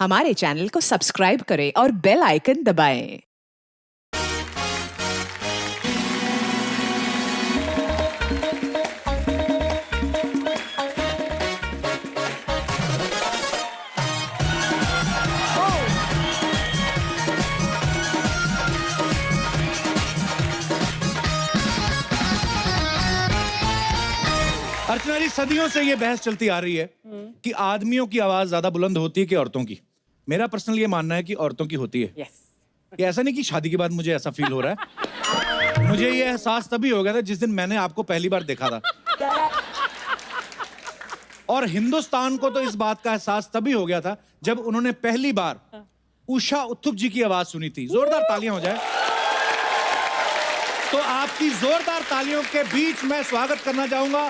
हमारे चैनल को सब्सक्राइब करें और बेल आइकन दबाएं। अर्चना जी, सदियों से ये बहस चलती आ रही है कि आदमियों की आवाज ज्यादा बुलंद होती है कि औरतों की। मेरा पर्सनल ये मानना है कि औरतों की होती है। ये ऐसा नहीं कि शादी के बाद मुझे ऐसा फील हो रहा है। मुझे ये एहसास तभी हो गया था जिस दिन मैंने आपको पहली बार देखा था। और हिंदुस्तान को तो इस बात का एहसास तभी हो गया था जब उन्होंने पहली बार उषा उत्थुप जी की आवाज सुनी थी। जोरदार तालियां हो जाए। तो आपकी जोरदार तालियों के बीच मैं स्वागत करना चाहूंगा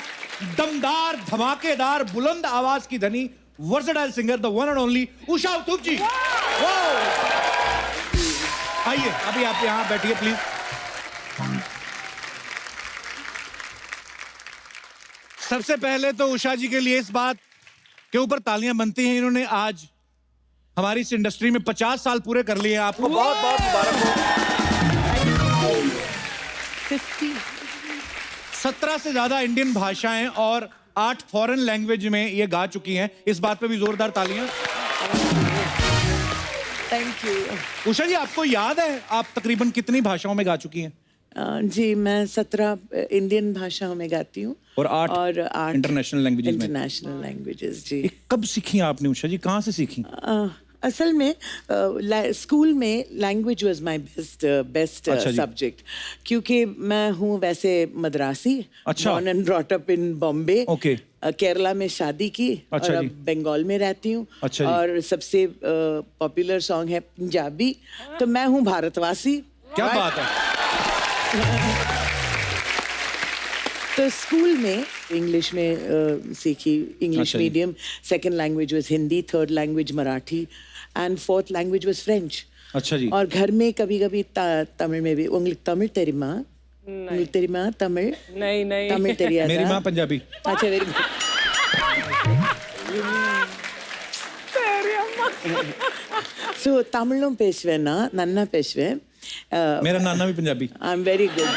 दमदार, धमाकेदार, बुलंद आवाज की धनी, versatile singer, the one and only Usha Uthup ji. आइए, अभी आप यहां बैठिए प्लीज। सबसे पहले तो उषा जी के लिए इस बात के ऊपर तालियां बनती हैं, इन्होंने आज हमारी इस इंडस्ट्री में 50 साल पूरे कर लिए। आपको बहुत बहुत मुबारक हो। 17 से ज्यादा इंडियन भाषाएं और 8 फॉरेन लैंग्वेज में ये गा चुकी हैं। इस बात पे भी जोरदार तालियां। Thank you. उषा जी, आपको याद है आप तकरीबन कितनी भाषाओं में गा चुकी हैं? जी, मैं 17 इंडियन भाषाओं में गाती हूँ और 8 इंटरनेशनल लैंग्वेजेस में। इंटरनेशनल लैंग्वेजेस, जी। ये कब सीखी आपने उषा जी, कहाँ से सीखी? असल में स्कूल में language was my best subject, क्योंकि मैं हूँ वैसे मद्रासी। अच्छा। Born and brought up in Bombay. Okay. Kerala में शादी की। अच्छा और जी। अब बंगाल में रहती हूँ। अच्छा जी। और सबसे पॉपुलर सॉन्ग है पंजाबी। तो मैं हूँ भारतवासी। क्या बात है। तो स्कूल में इंग्लिश में सीखी, English medium. Second language was Hindi, third language Marathi and fourth language was French. अच्छा जी। और घर में कभी कभी तमिल में भी। उंगली तमिल तेरी माँ, तेरी माँ तमिल। नहीं तमिल तेरी आदा। मेरी माँ पंजाबी। अच्छा, वेरी सो तमिलों पेशवेना नन्ना पेशवे। मेरा नाना भी Punjabi. I am very good.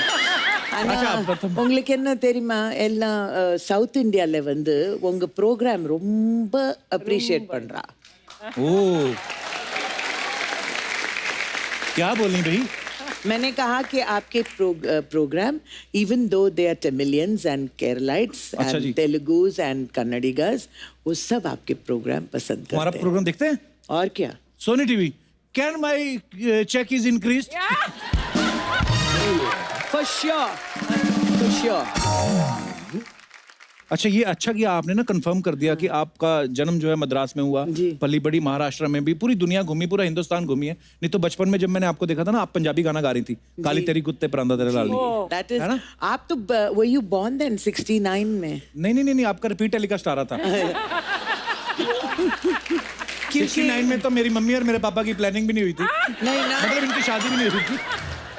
உங்களுக்கு என்ன தெரியுமா, எல்லாம் சவுத் இந்தியால வந்து உங்க ப்ரோக்ராம் ரொம்ப அப்ரிशिएट பண்றா. ओ, क्या बोली भाई? मैंने कहा कि आपके programme, even though they are Tamilians and Keralites and Telugus and Kannadigas, वो सब आपके प्रोग्राम पसंद करते हैं। हमारा प्रोग्राम देखते हैं? और क्या? Sony TV. Can my check is increased? For sure. अच्छा, ये अच्छा किया आपने ना कंफर्म कर दिया कि आपका जन्म जो है मद्रास में हुआ, पली बड़ी महाराष्ट्र में भी, पूरी दुनिया घूमी, पूरा हिंदुस्तान घूमी है। नहीं तो बचपन में जब मैंने आपको देखा था ना, आप पंजाबी गाना गा रही थी, काली तेरी कुत्ते परांदा तेरे लाल। That is, आप तो were you born then 69 में? नहीं, आपका रिपीट टेलीकास्ट आ रहा था। 69 में तो मेरी मम्मी और मेरे पापा की प्लानिंग भी नहीं हुई थी। नहीं ना, मतलब इनकी शादी भी नहीं हुई थी।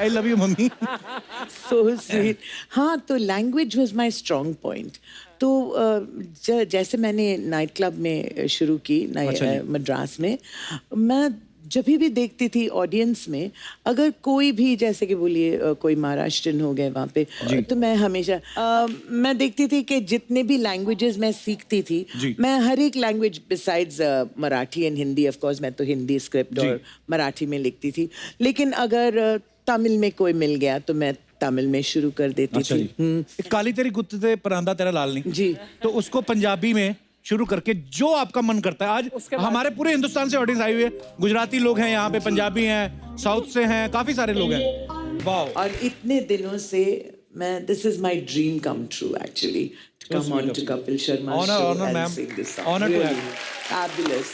आई love you mummy. So sweet. हाँ, तो language was my strong point. तो जैसे मैंने नाइट क्लब में शुरू की मद्रास में, मैं जब भी देखती थी ऑडियंस में, अगर कोई भी जैसे कि बोलिए कोई महाराष्ट्रन हो गए वहाँ पे, तो मैं हमेशा मैं देखती थी कि जितने भी लैंग्वेजेस मैं सीखती थी, मैं हर एक language besides Marathi and Hindi, of course मैं तो हिंदी स्क्रिप्ट और मराठी में लिखती थी, लेकिन अगर तमिल में कोई मिल गया तो मैं तमिल में शुरू कर देती थी। काली तेरी कुत्ते परांदा तेरा लाल नहीं जी, तो उसको पंजाबी में शुरू करके जो आपका मन करता है। आज हमारे पूरे हिंदुस्तान से ऑडियंस आई हुई है, गुजराती लोग हैं यहाँ पे, पंजाबी हैं, साउथ से हैं, काफी सारे लोग हैं। वाओ। और इतने दिनों से मैं, this is my dream come true actually, to come on to Kapil Sharma show and sing this song. Honour to have. Fabulous,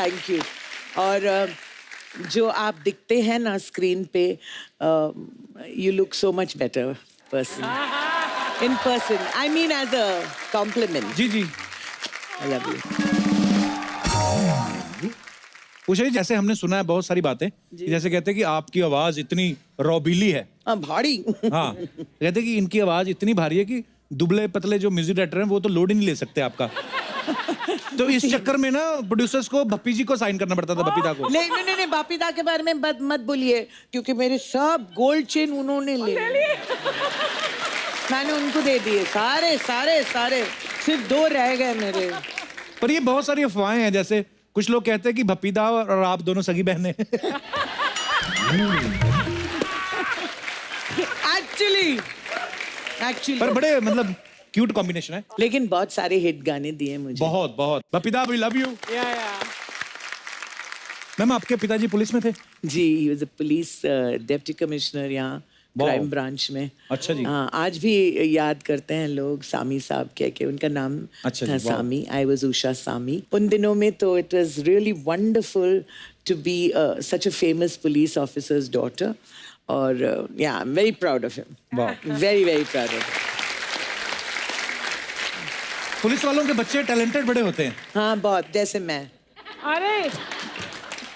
thank you. और जो आप दिखते हैं ना स्क्रीन पे, you look so much better person in person, I mean as a compliment. जी, I love you. Usha ji, जैसे हमने सुना है बहुत सारी बातें, जैसे कहते हैं कि आपकी आवाज इतनी रौबीली है। भारी। हाँ, कहते हैं कि इनकी आवाज इतनी भारी है कि दुबले पतले जो म्यूजिक डायरेक्टर हैं वो तो लोड ही नहीं ले सकते आपका। तो इस चक्कर में ना प्रोड्यूसर्स को भप्पी जी को साइन करना पड़ता था, बपीता को। नहीं नहीं नहीं, बापीदा के बारे में मत बोलिए, क्योंकि मेरे सब गोल्ड चेन उन्होंने ले लिए। मैंने उनको दे दिए सारे सारे सारे, सिर्फ 2 रह गए मेरे। पर ये बहुत सारी अफवाहें हैं, जैसे कुछ लोग कहते हैं कि भप्पीदा और आप दोनों सगी बहनें। एक्चुअली पर बड़े मतलब क्यूट कॉम्बिनेशन है। लेकिन बहुत सारे हिट गाने दिए मुझे। बहुत बहुत। Bappida we love you. Ma'am आपके पिताजी पुलिस में थे? जी, he was a police deputy commissioner यहाँ क्राइम ब्रांच में। अच्छा जी। हाँ, आज भी याद करते हैं लोग सामी साहब कह के, उनका नाम अच्छा था जी, वाह। सामी। I was Usha Sami. उन दिनों में तो it was really wonderful to be such a famous police officer's daughter, और yeah I am very proud of him. Very very proud of. Police वालों के बच्चे टैलेंटेड बड़े होते हैं। हाँ बहुत, जैसे मैं। अरे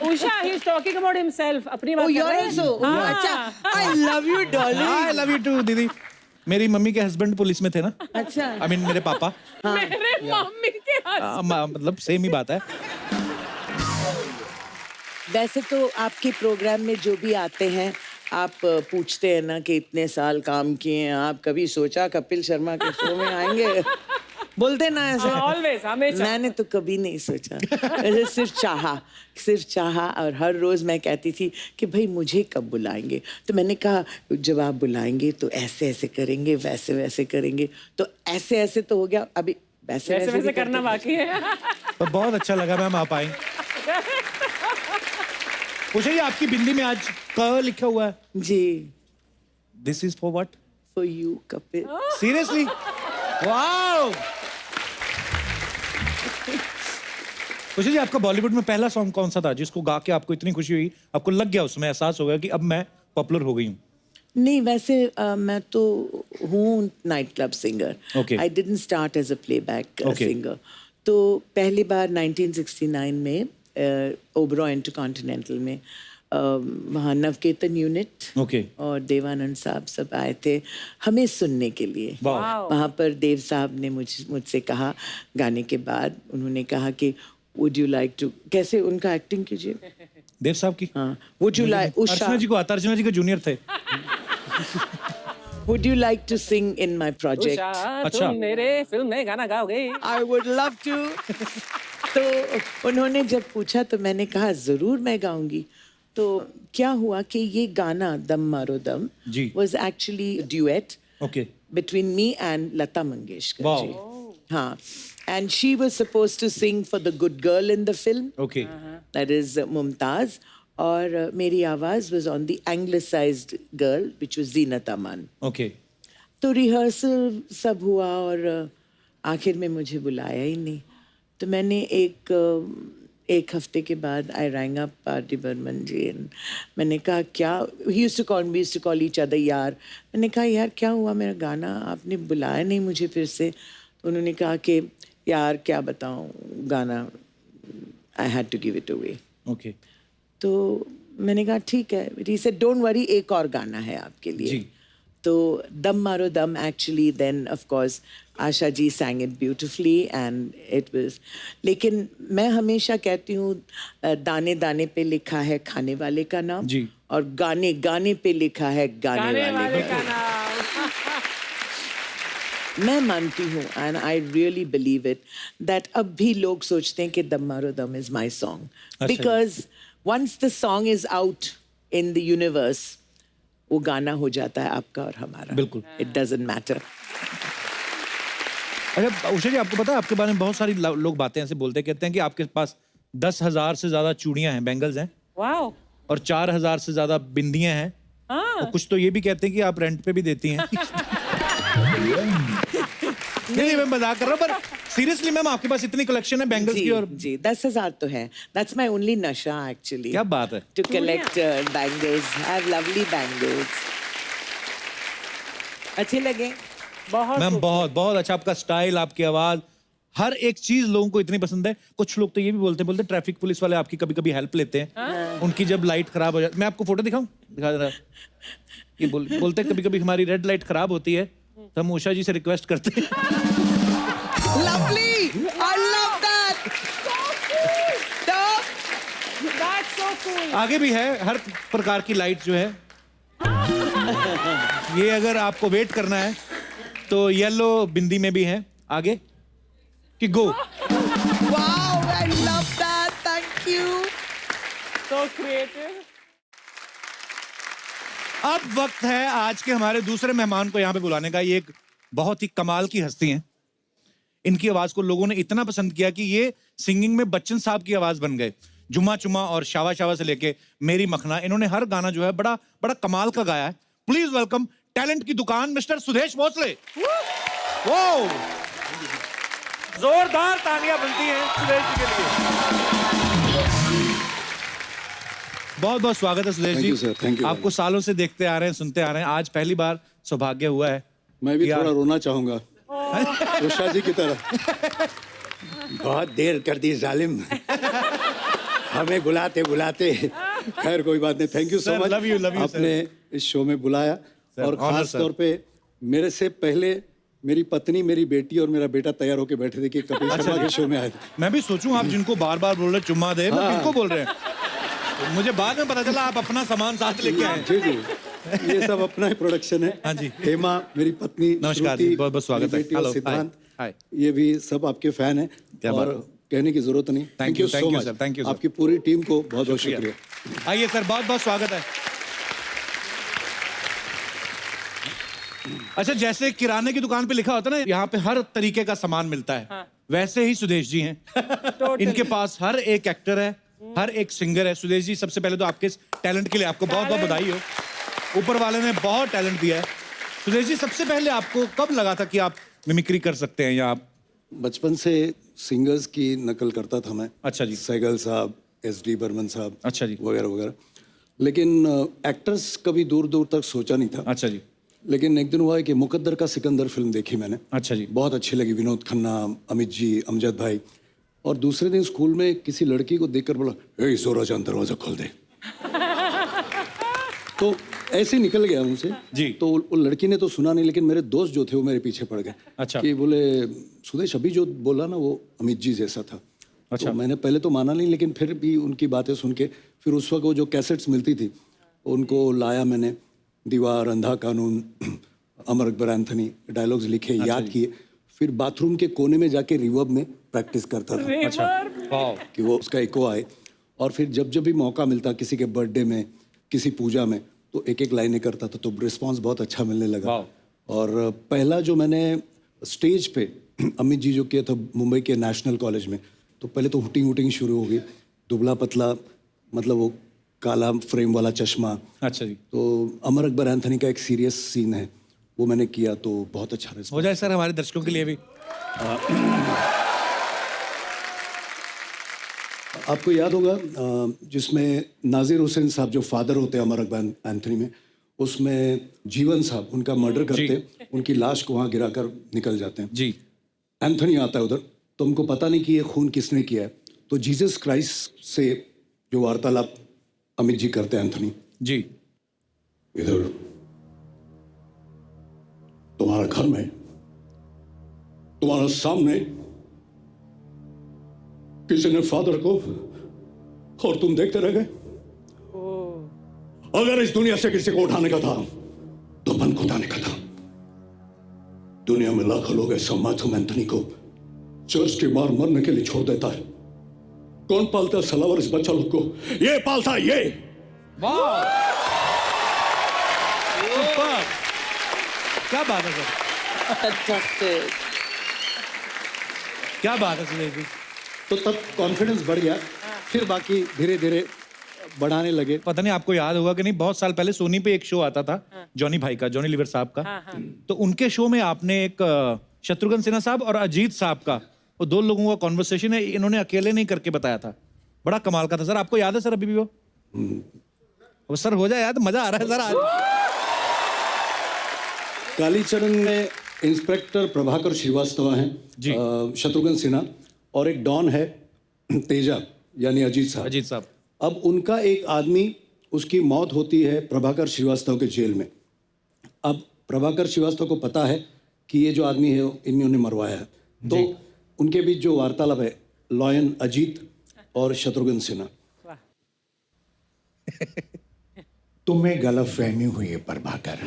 Usha, he is talking about himself. अपनी बात Oh, कर you're रहे हैं? also? Oh, अच्छा। I love you, darling. I love you too दीदी। मेरी मम्मी के हस्बैंड पुलिस में थे ना। अच्छा। आई मीन मेरे पापा। मेरे मम्मी के मतलब सेम ही बात है। वैसे तो आपके प्रोग्राम में जो भी आते हैं, आप पूछते हैं ना कि इतने साल काम किए हैं, आप कभी सोचा कपिल शर्मा के शो में आएंगे? बोलते ना ऐसे। ऑलवेज, हमेशा। मैंने तो कभी नहीं सोचा, ऐसे सिर्फ चाहा, और हर रोज मैं कहती थी कि भाई मुझे कब बुलाएंगे। तो मैंने कहा जब आप बुलाएंगे तो ऐसे ऐसे करेंगे, वैसे वैसे करेंगे। तो ऐसे ऐसे तो हो गया, अभी वैसे वैसे भी करना करते बाकी है। तो बहुत अच्छा लगा मैम आप आई। पूछे आपकी बिंदी में आज क लिखा हुआ है। जी। This is for what? For you Kapil. Seriously? Wow. पूछे जी आपका बॉलीवुड में पहला सॉन्ग कौन सा था जिसको गा के आपको इतनी खुशी हुई, आपको लग गया, उसमें एहसास हो गया कि अब मैं पॉपुलर हो गई हूँ? नहीं, वैसे मैं तो हूँ night club singer. Okay. I didn't start as a playback Okay. Singer. तो पहली बार 1969 में ओबरॉय इंटरकॉन्टिनेंटल में वहाँ नवकेतन यूनिट Okay. और देवानंद साहब सब आए थे हमें सुनने के लिए। वाह। वहाँ पर देव साहब ने मुझसे कहा गाने के बाद, उन्होंने कहा कि वुड यू लाइक टू, कैसे उनका एक्टिंग कीजिए। देव साहब की? हाँ, would you like, Archana ji को आता, अर्चना जी के जूनियर थे। Would you like to sing in my project? Usha, अच्छा। तुम मेरे फिल्म में गाना गाओगे? I would love to. तो उन्होंने जब पूछा तो मैंने कहा जरूर मैं गाऊंगी। तो क्या हुआ कि ये गाना दम मारो दम जी। was actually a duet Okay. between me and Lata Mangeshkar Wow. ji. हाँ, and she was supposed to sing for the good girl in the film. Okay. That is Mumtaz. और मेरी आवाज was on the anglicized girl which was Zeenat Aman. Okay. तो rehearsal सब हुआ और आखिर में मुझे बुलाया ही नहीं। तो मैंने एक हफ्ते के बाद I rang up party Burman ji and मैंने कहा क्या, he used to call each other यार। मैंने कहा यार क्या हुआ, मेरा गाना आपने बुलाया नहीं मुझे फिर से। तो उन्होंने कहा कि यार क्या बताऊं, गाना I had to give it away. Okay. तो मैंने कहा ठीक है। ही सेड डोंट वरी, एक और गाना है आपके लिए। जी। तो दम मारो दम actually then of course Asha ji sang it beautifully and it was, लेकिन मैं हमेशा कहती हूँ दाने दाने पे लिखा है खाने वाले का नाम जी। और गाने गाने पे लिखा है गाने वाले का नाम। मैं मानती हूँ and I really believe it that अब भी लोग सोचते हैं कि दम मारो दम इज माई सॉन्ग, अच्छा। Because once the song is out in the universe वो गाना हो जाता है आपका और हमारा। बिल्कुल। It doesn't matter. अच्छा उषा जी, आपको पता है आपके बारे में बहुत सारी लोग बातें ऐसे बोलते कहते हैं कि आपके पास 10,000 से ज्यादा चूड़ियां हैं, बैंगल्स हैं, वाओ। और 4,000 से ज्यादा बिंदियां हैं। हाँ। और कुछ तो ये भी कहते हैं कि आप रेंट पे भी देती हैं। नहीं मैं मजाक कर रहा हूँ, पर सीरियसली मैम आपके पास इतनी कलेक्शन है बैंगल्स की। और जी 10,000 तो है। दैट्स माई ओनली नशा एक्चुअली। क्या बात है। To collect bangles. I have lovely bangles. अच्छे लगे? बहुत मैम बहुत बहुत अच्छा, आपका स्टाइल, आपकी आवाज, हर एक चीज लोगों को इतनी पसंद है। कुछ लोग तो ये भी बोलते ट्रैफिक पुलिस वाले आपकी कभी कभी हेल्प लेते हैं। उनकी जब लाइट खराब हो जाती, मैं आपको फोटो दिखाऊं, दिखा जरा। ये बोलते हैं कभी कभी हमारी रेड लाइट खराब होती है तो हम उषा जी से रिक्वेस्ट करते हैं। Lovely, I love that. So cool. आगे भी है हर प्रकार की लाइट जो है। ये अगर आपको वेट करना है तो येलो बिंदी में भी है आगे कि गो। Wow, I love that. Thank you. So creative. अब वक्त है आज के हमारे दूसरे मेहमान को यहाँ पे बुलाने का। ये एक बहुत ही कमाल की हस्ती हैं। इनकी आवाज को लोगों ने इतना पसंद किया कि ये सिंगिंग में बच्चन साहब की आवाज बन गए। जुम्मा चुम्मा और शावा शावा से लेके मेरी मखना, इन्होंने हर गाना जो है बड़ा बड़ा कमाल का गाया है। प्लीज वेलकम टैलेंट की दुकान मिस्टर सुदेश भोसले। वो जोरदार तालियां बनती हैं सुदेश जी के लिए। बहुत बहुत स्वागत है Sudesh Thank ji. you, sir. Thank you very आपको सालों से देखते आ रहे हैं, सुनते आ रहे हैं, आज पहली बार सौभाग्य हुआ है। मैं भी क्या? थोड़ा रोना चाहूंगा उषा जी की तरह। बहुत देर कर दी जालिम, हमें बुलाते बुलाते। खैर कोई बात नहीं, thank you so Sir, much. love you, आपने इस शो में बुलाया और honor, खास sir. तौर पे मेरे से पहले मेरी पत्नी, मेरी बेटी और मेरा बेटा तैयार होके बैठे थे कि कपिल शर्मा के शो में आए थे। मैं भी सोचूं आप जिनको बार बार बोल रहे चुम्मा दे, मैं किनको बोल रहे हैं? तो मुझे बाद में पता चला आप अपना सामान साथ लेके आए। जी जी, ये सब अपना ही प्रोडक्शन है। हाँ जी। हेमा मेरी पत्नी, नमस्कार श्रुति, जी, बहुत बहुत स्वागत है। मेरी बेटी और हेलो, सिद्धांत, हाय, ये भी सब आपके फैन हैं क्या और बात। कहने की जरूरत नहीं। Thank you, so thank you, much। sir, thank you, sir। आपकी पूरी टीम को बहुत बहुत शुक्रिया। आइए सर, बहुत बहुत स्वागत है। अच्छा, जैसे किराने की दुकान पे लिखा होता है ना यहाँ पे हर तरीके का सामान मिलता है, वैसे ही सुदेश जी हैं। इनके पास हर एक एक्टर है, हर एक सिंगर है। सुदेश जी, सबसे पहले तो आपके इस टैलेंट के लिए आपको बहुत बहुत बधाई हो। ऊपर वाले ने बहुत टैलेंट दिया है। सुदेश जी, सबसे पहले आपको कब लगा था कि आप मिमिक्री कर सकते हैं या आप? बचपन से सिंगर्स की नकल करता था मैं। अच्छा जी। सहगल साहब, SD बर्मन साहब, अच्छा जी। वगैरह वगैरह, लेकिन एक्टर्स कभी दूर दूर तक सोचा नहीं था। अच्छा जी। लेकिन एक दिन हुआ है कि मुकद्दर का सिकंदर फिल्म देखी मैंने। अच्छा जी। बहुत अच्छी लगी, विनोद खन्ना, अमित जी, अमजद भाई। और दूसरे दिन स्कूल में किसी लड़की को देखकर बोला, ए जोरा जान दरवाजा खोल दे। तो ऐसे ही निकल गया मुझसे जी। तो वो लड़की ने तो सुना नहीं, लेकिन मेरे दोस्त जो थे वो मेरे पीछे पड़ गए। अच्छा। कि बोले सुदेश अभी जो बोला ना वो अमित जी जैसा था। अच्छा। तो मैंने पहले तो माना नहीं, लेकिन फिर भी उनकी बातें सुन के फिर उस वक्त वो जो कैसेट्स मिलती थी उनको लाया मैंने। दीवार, अंधा कानून, अमर अकबर एंथनी, डायलॉग्स लिखे, याद किए। फिर बाथरूम के कोने में जाके रिवर्ब में प्रैक्टिस करता था। अच्छा, वाह। कि वो उसका इको आए। और फिर जब जब भी मौका मिलता, किसी के बर्थडे में, किसी पूजा में, तो एक एक लाइनें करता था, तो रिस्पांस बहुत अच्छा मिलने लगा। और पहला जो मैंने स्टेज पे अमित जी जो किया था मुंबई के नेशनल कॉलेज में, तो पहले तो हुटिंग हुटिंग शुरू हो गई। दुबला पतला, मतलब वो काला फ्रेम वाला चश्मा। अच्छा जी। तो अमर अकबर एंथनी का एक सीरियस सीन है, वो मैंने किया, तो बहुत अच्छा हो रिस्पांस। जाए सर हमारे दर्शकों के लिए भी। आपको याद होगा जिसमें नाजिर हुसैन साहब जो फादर होते हैं अमर अकबर एंथनी में, उसमें जीवन साहब उनका मर्डर करते, उनकी लाश को वहाँ गिराकर निकल जाते हैं। जी। एंथनी आता है उधर, तो उनको पता नहीं कि ये खून किसने किया है। तो जीसस क्राइस्ट से जो वार्तालाप अमित जी करते हैं एंथनी, जी। इधर तुम्हारे घर में, तुम्हारे सामने किसी ने फादर को, और तुम देखते रह गए। अगर इस दुनिया से किसी को उठाने का था तो मन को उठाने का था। दुनिया में लाखों लोग ऐसा मैथ्यू एंथनी को चर्च की मार मरने के लिए छोड़ देता है। कौन पालता है सलावर इस बच्चा लोग को? ये पालता है, ये। वाह, सुपर, क्या बात है सर, Fantastic. क्या बात है सुदेश जी। तो तब कॉन्फिडेंस बढ़ गया, फिर बाकी धीरे धीरे बढ़ाने लगे। पता नहीं आपको याद होगा कि नहीं, बहुत साल पहले सोनी पे एक शो आता था जॉनी भाई का, जॉनी लीवर साहब का। तो उनके शो में आपने एक शत्रुघ्न सिन्हा साहब और अजीत साहब का, वो दो लोगों का कॉन्वर्सेशन है, इन्होंने अकेले नहीं करके बताया था। बड़ा कमाल का था सर, आपको याद है सर अभी भी वो सर हो जाए याद, मजा आ रहा है सर आज। कालीचरण में इंस्पेक्टर प्रभाकर श्रीवास्तव हैं जी। शत्रुघ्न सिन्हा, और एक डॉन है तेजा यानी अजीत साहब। अजीत साहब। अब उनका एक आदमी, उसकी मौत होती है प्रभाकर श्रीवास्तव के जेल में। अब प्रभाकर श्रीवास्तव को पता है कि ये जो आदमी है इन्होंने मरवाया है, तो उनके बीच जो वार्तालाप है लॉयन अजीत और शत्रुघ्न सिन्हा। तुम्हें गलतफहमी हुई है प्रभाकर।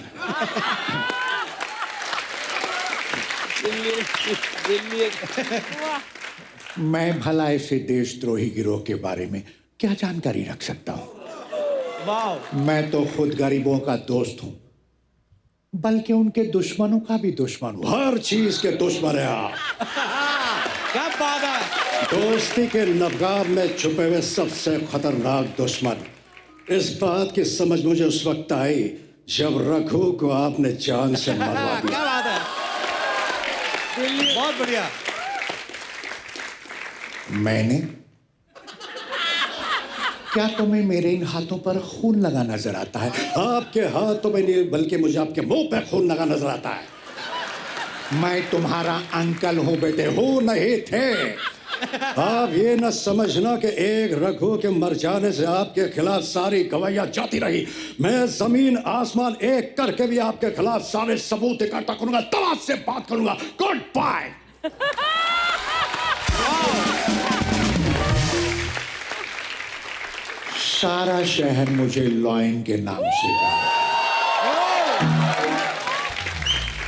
मैं भला ऐसे देशद्रोही गिरोह के बारे में क्या जानकारी रख सकता हूँ? मैं तो खुद गरीबों का दोस्त हूँ, बल्कि उनके दुश्मनों का भी दुश्मन हूँ। हर चीज के दुश्मन है आप। क्या बात है। दोस्ती के नगाब में छुपे हुए सबसे खतरनाक दुश्मन, इस बात की समझ मुझे उस वक्त आई जब रघु को आपने जान से मरवा दिया। क्या बात है, बहुत बढ़िया। मैंने क्या तुम्हें मेरे इन हाथों पर खून लगा नजर आता है? आपके हाथों में नहीं बल्कि मुझे आपके मुंह पे खून लगा नजर आता है। मैं तुम्हारा अंकल हूं बेटे, हो नहीं थे। आप ये न समझना कि एक रघु के मर जाने से आपके खिलाफ सारी गवाहियां जाती रही। मैं जमीन आसमान एक करके भी आपके खिलाफ सारे सबूत इकट्ठा करूंगा, तब आपसे बात करूंगा। Goodbye. सारा शहर मुझे लॉयन के नाम से जाने,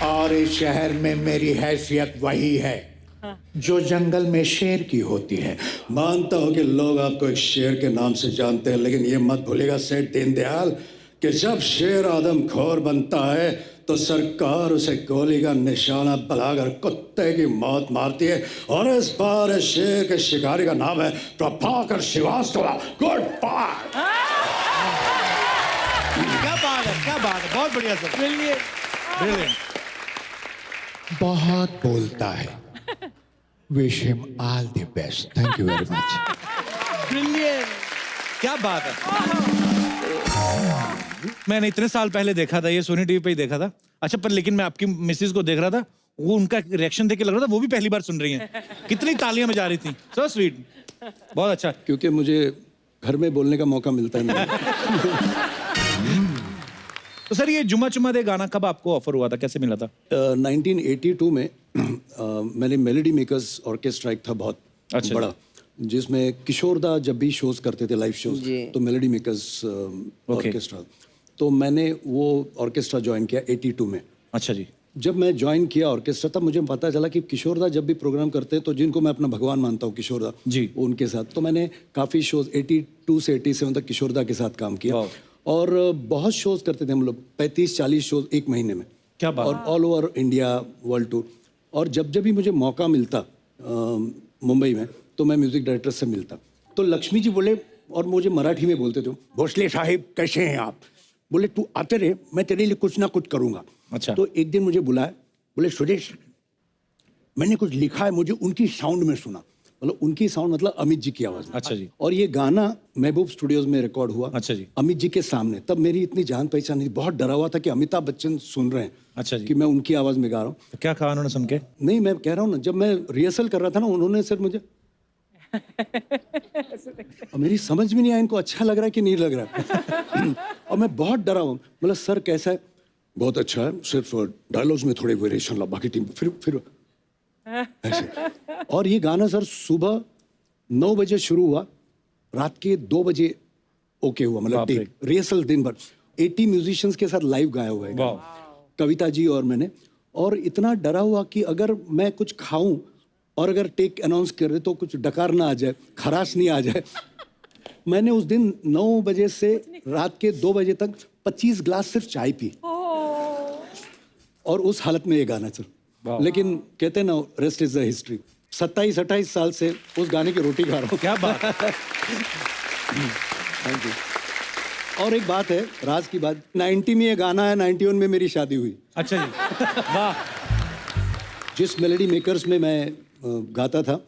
और इस शहर में मेरी हैसियत वही है जो जंगल में शेर की होती है। मानता हूं कि लोग आपको एक शेर के नाम से जानते हैं, लेकिन ये मत भूलिएगा सेठ दीनदयाल कि जब शेर आदमखोर बनता है तो सरकार उसे गोली का निशाना बनाकर कुत्ते की मौत मारती है। और इस बार इस शेर के शिकारी का नाम है प्रभाकर श्रीवास्तव। Good bye. क्या बात है, क्या बात है, बहुत बढ़िया सर। ब्रिलियंट। बहुत बोलता है। Wish him all the best. Thank you very much. क्या बात है। मैंने इतने साल पहले देखा था, ये सोनी टीवी पे ही देखा था। अच्छा, पर लेकिन मैं आपकी मिसेज को देख रहा था, वो उनका रिएक्शन देख के लग रहा था वो भी पहली बार सुन रही हैं। कितनी तालियां बजा रही थी। सो स्वीट, बहुत अच्छा। क्योंकि मुझे घर में बोलने का मौका मिलता है नहीं। तो सर ये जुम्मा चुम्मा दे गाना कब आपको ऑफर हुआ था, कैसे मिला था? 1982 में मैंने मेलोडी मेकर्स ऑर्केस्ट्रा एक था बहुत अच्छा बड़ा, जिसमें किशोर दा जब भी शोज करते थे, लाइव शोज, तो मेलोडी मेकर्स ऑर्केस्ट्रा, तो मैंने वो ऑर्केस्ट्रा ज्वाइन किया 82 में। अच्छा जी। जब मैं ज्वाइन किया ऑर्केस्ट्रा तब मुझे पता चला कि किशोर दा जब भी प्रोग्राम करते हैं, तो जिनको मैं अपना भगवान मानता हूँ किशोर दा जी, उनके साथ, तो मैंने काफ़ी शोज 82 से 87 तक किशोर दा के साथ काम किया। और बहुत शोज करते थे हम लोग, 35-40 शोज एक महीने में। क्या बात। और all over India, world tour. और जब जब भी मुझे मौका मिलता मुंबई में, तो मैं म्यूजिक डायरेक्टर से मिलता, तो लक्ष्मी जी बोले, और मुझे मराठी में बोलते थे, भोसले साहिब कैसे हैं आप? बोले तू आते रहे, मैं तेरे लिए कुछ ना कुछ करूंगा। अच्छा। तो एक दिन मुझे बुलाया, बोले सुरेश मैंने कुछ लिखा है, मुझे उनकी साउंड में सुना। मतलब उनकी साउंड मतलब अमित जी की आवाज में। अच्छा जी। और ये गाना महबूब स्टूडियोज में रिकॉर्ड हुआ। अच्छा जी। अमित जी के सामने। तब मेरी इतनी जान पहचान नहीं, बहुत डरा हुआ था कि अमिताभ बच्चन सुन रहे हैं। अच्छा जी। कि मैं उनकी आवाज में गा रहा हूँ। तो क्या कहा उन्होंने सुन के? नहीं, मैं कह रहा हूँ ना, जब मैं रिहर्सल कर रहा था ना, उन्होंने सिर्फ मुझे और मेरी समझ में नहीं आया इनको अच्छा लग रहा है कि नहीं लग रहा है। और मैं बहुत डरा हूँ, मतलब सर कैसा है? बहुत अच्छा है, सिर्फ डायलॉग्स में थोड़े वेरिएशन ला, बाकी टीम फिर ऐसे। और ये गाना सर सुबह 9 बजे शुरू हुआ, रात के 2 बजे ओके हुआ, मतलब रिहर्सल दिन भर 80 म्यूजिशियंस के साथ लाइव गाया हुआ है, कविता जी और मैंने। और इतना डरा हुआ कि अगर मैं कुछ खाऊं और अगर टेक अनाउंस कर रहे तो कुछ डकार ना आ जाए, खराश नहीं आ जाए। मैंने उस दिन 9 बजे से रात के 2 बजे तक 25 ग्लास सिर्फ चाय पी, और उस हालत में ये गाना चल। लेकिन कहते हैं ना, रेस्ट इज द हिस्ट्री। 27-28 साल से उस गाने की रोटी खा रहा हूँ। क्या बात। Thank you. और एक बात है, राज की बात, 90 में ये गाना है, 91 में मेरी शादी हुई। अच्छा जी। वाह। जिस मेलोडी मेकर्स में मैं गाता था,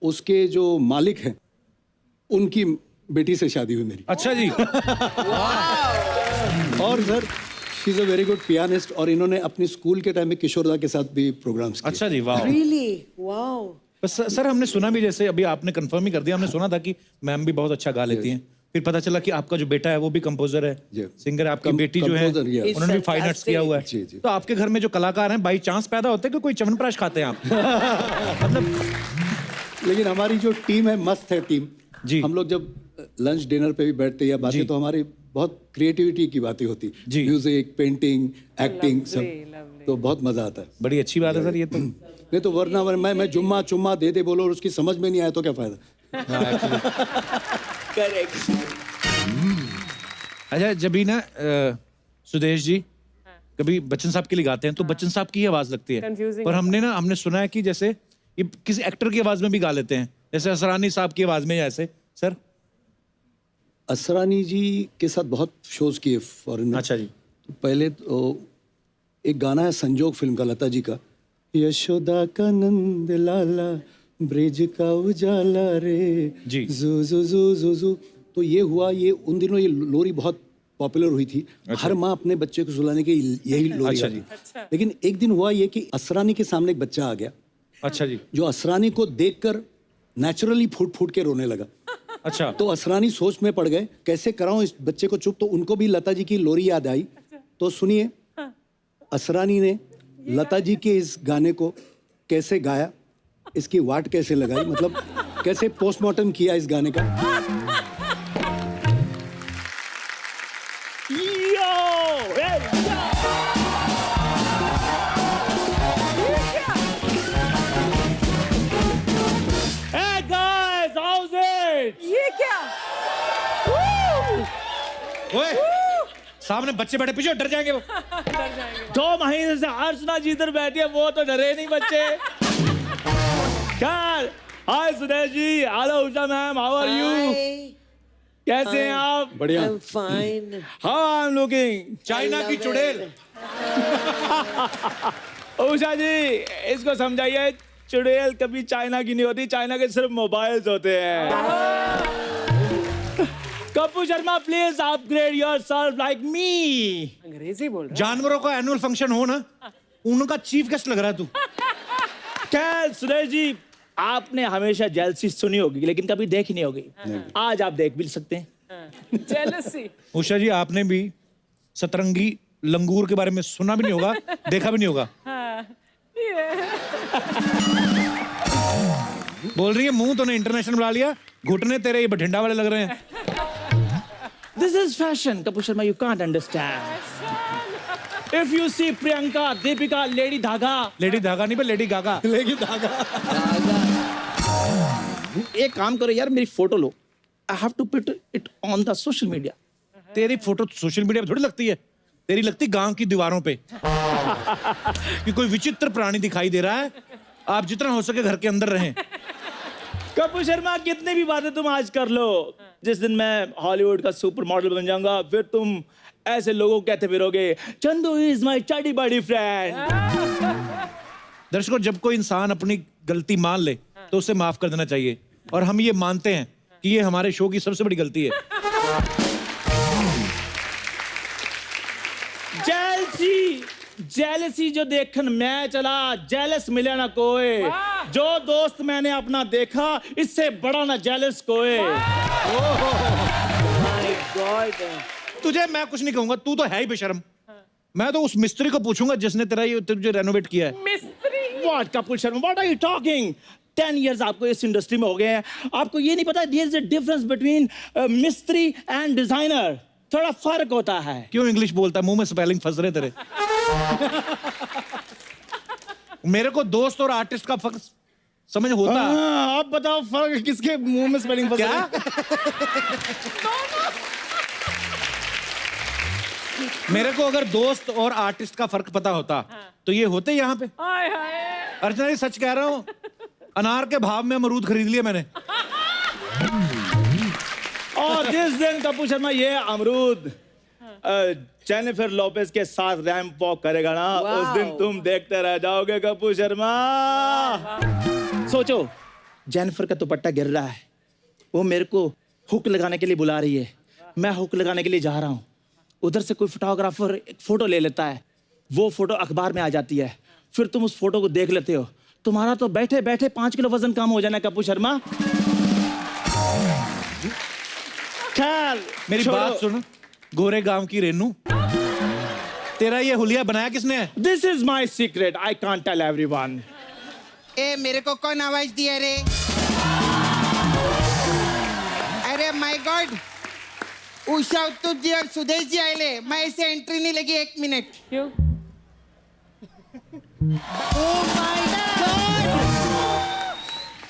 उसके जो मालिक हैं, उनकी बेटी से शादी हुई मेरी। अच्छा जी। और sir she is a very good pianist, और इन्होंने अपनी स्कूल के टाइम में किशोर दा के साथ भी प्रोग्राम्स किए। अच्छा जी, वाह। Really? Wow. बस सर हमने सुना भी, जैसे अभी आपने कंफर्म ही कर दिया, हमने सुना था कि मैम भी बहुत अच्छा गा लेती हैं। फिर पता चला कि आपका जो बेटा है वो भी कंपोजर है, सिंगर है। आपकी बेटी जो है उन्होंने भी फाइन आर्ट्स किया हुआ है। जी, जी। तो आपके घर में जो कलाकार हैं बाई चांस पैदा होते हैं कि कोई च्यवनप्राश खाते हैं आप? मतलब लेकिन हमारी जो टीम है, मस्त है टीम जी। हम लोग जब लंच डिनर पे भी बैठते या बातें तो हमारी बहुत क्रिएटिविटी की बातें होती, म्यूजिक, पेंटिंग, एक्टिंग, सब। तो बहुत मजा आता है। बड़ी अच्छी बात है सर ये तो। नहीं तो वरना मैं जुम्मा चुम्मा दे बोलो और उसकी समझ में नहीं आया तो क्या फायदा। करेक्ट। अच्छा जब भी ना सुदेश जी कभी बच्चन साहब के लिए गाते हैं तो बच्चन साहब की ही आवाज लगती है, Confusing पर हमने सुना है कि जैसे ये किसी एक्टर की आवाज में भी गा लेते हैं, जैसे असरानी साहब की आवाज में, ऐसे सर। असरानी जी के साथ बहुत शोज किए फॉरेन में। अच्छा जी। तो पहले तो एक गाना है संजोग फिल्म का, लता जी का, यशोदा का नंद लाला ब्रिज का उजाला रे जी। जू जू जू जू जू। तो ये हुआ, ये उन दिनों ये लोरी बहुत पॉपुलर हुई थी। हर माँ अपने बच्चे को सुलाने के यही लोरी अच्छा गाती। जी। लेकिन एक दिन हुआ ये कि असरानी के सामने एक बच्चा आ गया अच्छा जी। जो असरानी को देखकर नेचुरली फूट फूट के रोने लगा। अच्छा। तो असरानी सोच में पड़ गए कैसे कराऊं इस बच्चे को चुप। तो उनको भी लता जी की लोरी याद आई। तो सुनिए, असरानी ने लता जी के इस गाने को कैसे गाया, इसकी वाट कैसे लगाई, मतलब कैसे पोस्टमार्टम किया इस गाने का। ये क्या? ओए सामने बच्चे बैठे, पीछे डर जाएंगे वो। 2 महीने से अर्चना जी इधर बैठी है, वो तो डरे नहीं बच्चे। क्या? Hi Sudesh ji, hello Usha ma'am, how are you? कैसे हैं आप? बढ़िया। I'm fine. How I am looking? China की चुड़ैल। उषा जी इसको समझाइए, चुड़ैल कभी चाइना की नहीं होती, चाइना के सिर्फ मोबाइल्स होते हैं। Kapoor Sharma please upgrade yourself like me. अंग्रेजी बोल रहा जानवरों का एनुअल फंक्शन हो ना, उनका चीफ गेस्ट लग रहा है तू। क्या सुरेश जी, आपने हमेशा जेलसी सुनी होगी लेकिन कभी देखी नहीं होगी। आज आप देख भी सकते हैं। है। Jealousy. उषा जी आपने भी सतरंगी लंगूर के बारे में सुना भी नहीं होगा, देखा भी नहीं होगा। बोल रही है मुंह तो ने इंटरनेशनल बुला लिया, घुटने तेरे ये बठिंडा वाले लग रहे हैं। This is fashion, Kapoor Sharma. You can't understand. If you see Priyanka, Deepika, Lady Dhaga. Lady धागा नहीं पे लेडी गागा। लेकिन धागा। एक काम करो यार, मेरी photo low. I have to put it on the social media. तेरी फोटो सोशल मीडिया पे थोड़ी लगती है, तेरी लगती गांव की दीवारों पे। कि कोई विचित्र प्राणी दिखाई दे रहा है, आप जितना हो सके घर के अंदर रहें। कपूर शर्मा कितनी भी बातें तुम आज कर लो, जिस दिन मैं हॉलीवुड का सुपर मॉडल बन जाऊंगा फिर तुम ऐसे लोगों को कहते फिरोगे, चंदू इज माय चड्डी बड़ी फ्रेंड। दर्शकों, जब कोई इंसान अपनी गलती मान ले तो उसे माफ कर देना चाहिए, और हम ये मानते हैं कि ये हमारे शो की सबसे बड़ी गलती है। जेलसी जो देखन मैं चला, जेलस मिले ना कोई। जो दोस्त मैंने अपना देखा, इससे बड़ा ना जेलस कोई। तुझे मैं कुछ नहीं कहूंगा, तू तो है ही बेशर्म। मैं तो उस मिस्त्री को पूछूंगा जिसने तेरा ये तुझे रेनोवेट किया है। मिस्त्री। What, Kapoor Sharma, what are you talking? 10 years आपको इस इंडस्ट्री में हो गए हैं, आपको ये नहीं पता there is a difference between मिस्त्री and डिजाइनर। थोड़ा फर्क होता है। क्यों इंग्लिश बोलता है, मुंह में स्पेलिंग फंस रहे तेरे। मेरे को दोस्त और आर्टिस्ट का फर्क समझ होता। आप बताओ फर्क किसके मुंह में स्पेलिंग फंस क्या? मेरे को अगर दोस्त और आर्टिस्ट का फर्क पता होता तो ये होते यहाँ पे। हाय हाय। अर्चना जी सच कह रहा हूँ, अनार के भाव में अमरूद खरीद लिए मैंने। और जिस दिन कपूर शर्मा ये अमरूद जेनिफर लोपेज के साथ रैंप वॉक करेगा ना, उस दिन तुम देखते रह जाओगे कपूर शर्मा। सोचो, जेनिफर का दुपट्टा गिर रहा है, वो मेरे को हुक लगाने के लिए बुला रही है, मैं हुक लगाने के लिए जा रहा हूँ। उधर से कोई फोटोग्राफर एक फोटो ले लेता है, वो फोटो अखबार में आ जाती है, फिर तुम उस फोटो को देख लेते हो, तुम्हारा तो बैठे बैठे 5 किलो वजन कम हो जाना कपूर शर्मा। खैर मेरी बात सुन, गोरे गांव की रेनू, तेरा ये हुलिया बनाया किसने है? This is my secret, I can't tell everyone. ए मेरे को कौन आवाज दिया रे? अरे मैं माय गॉड, उषा उत्तुप जी और सुदेश जी आए, मैं ऐसे एंट्री नहीं लगी 1 मिनट। क्यों? Oh my God!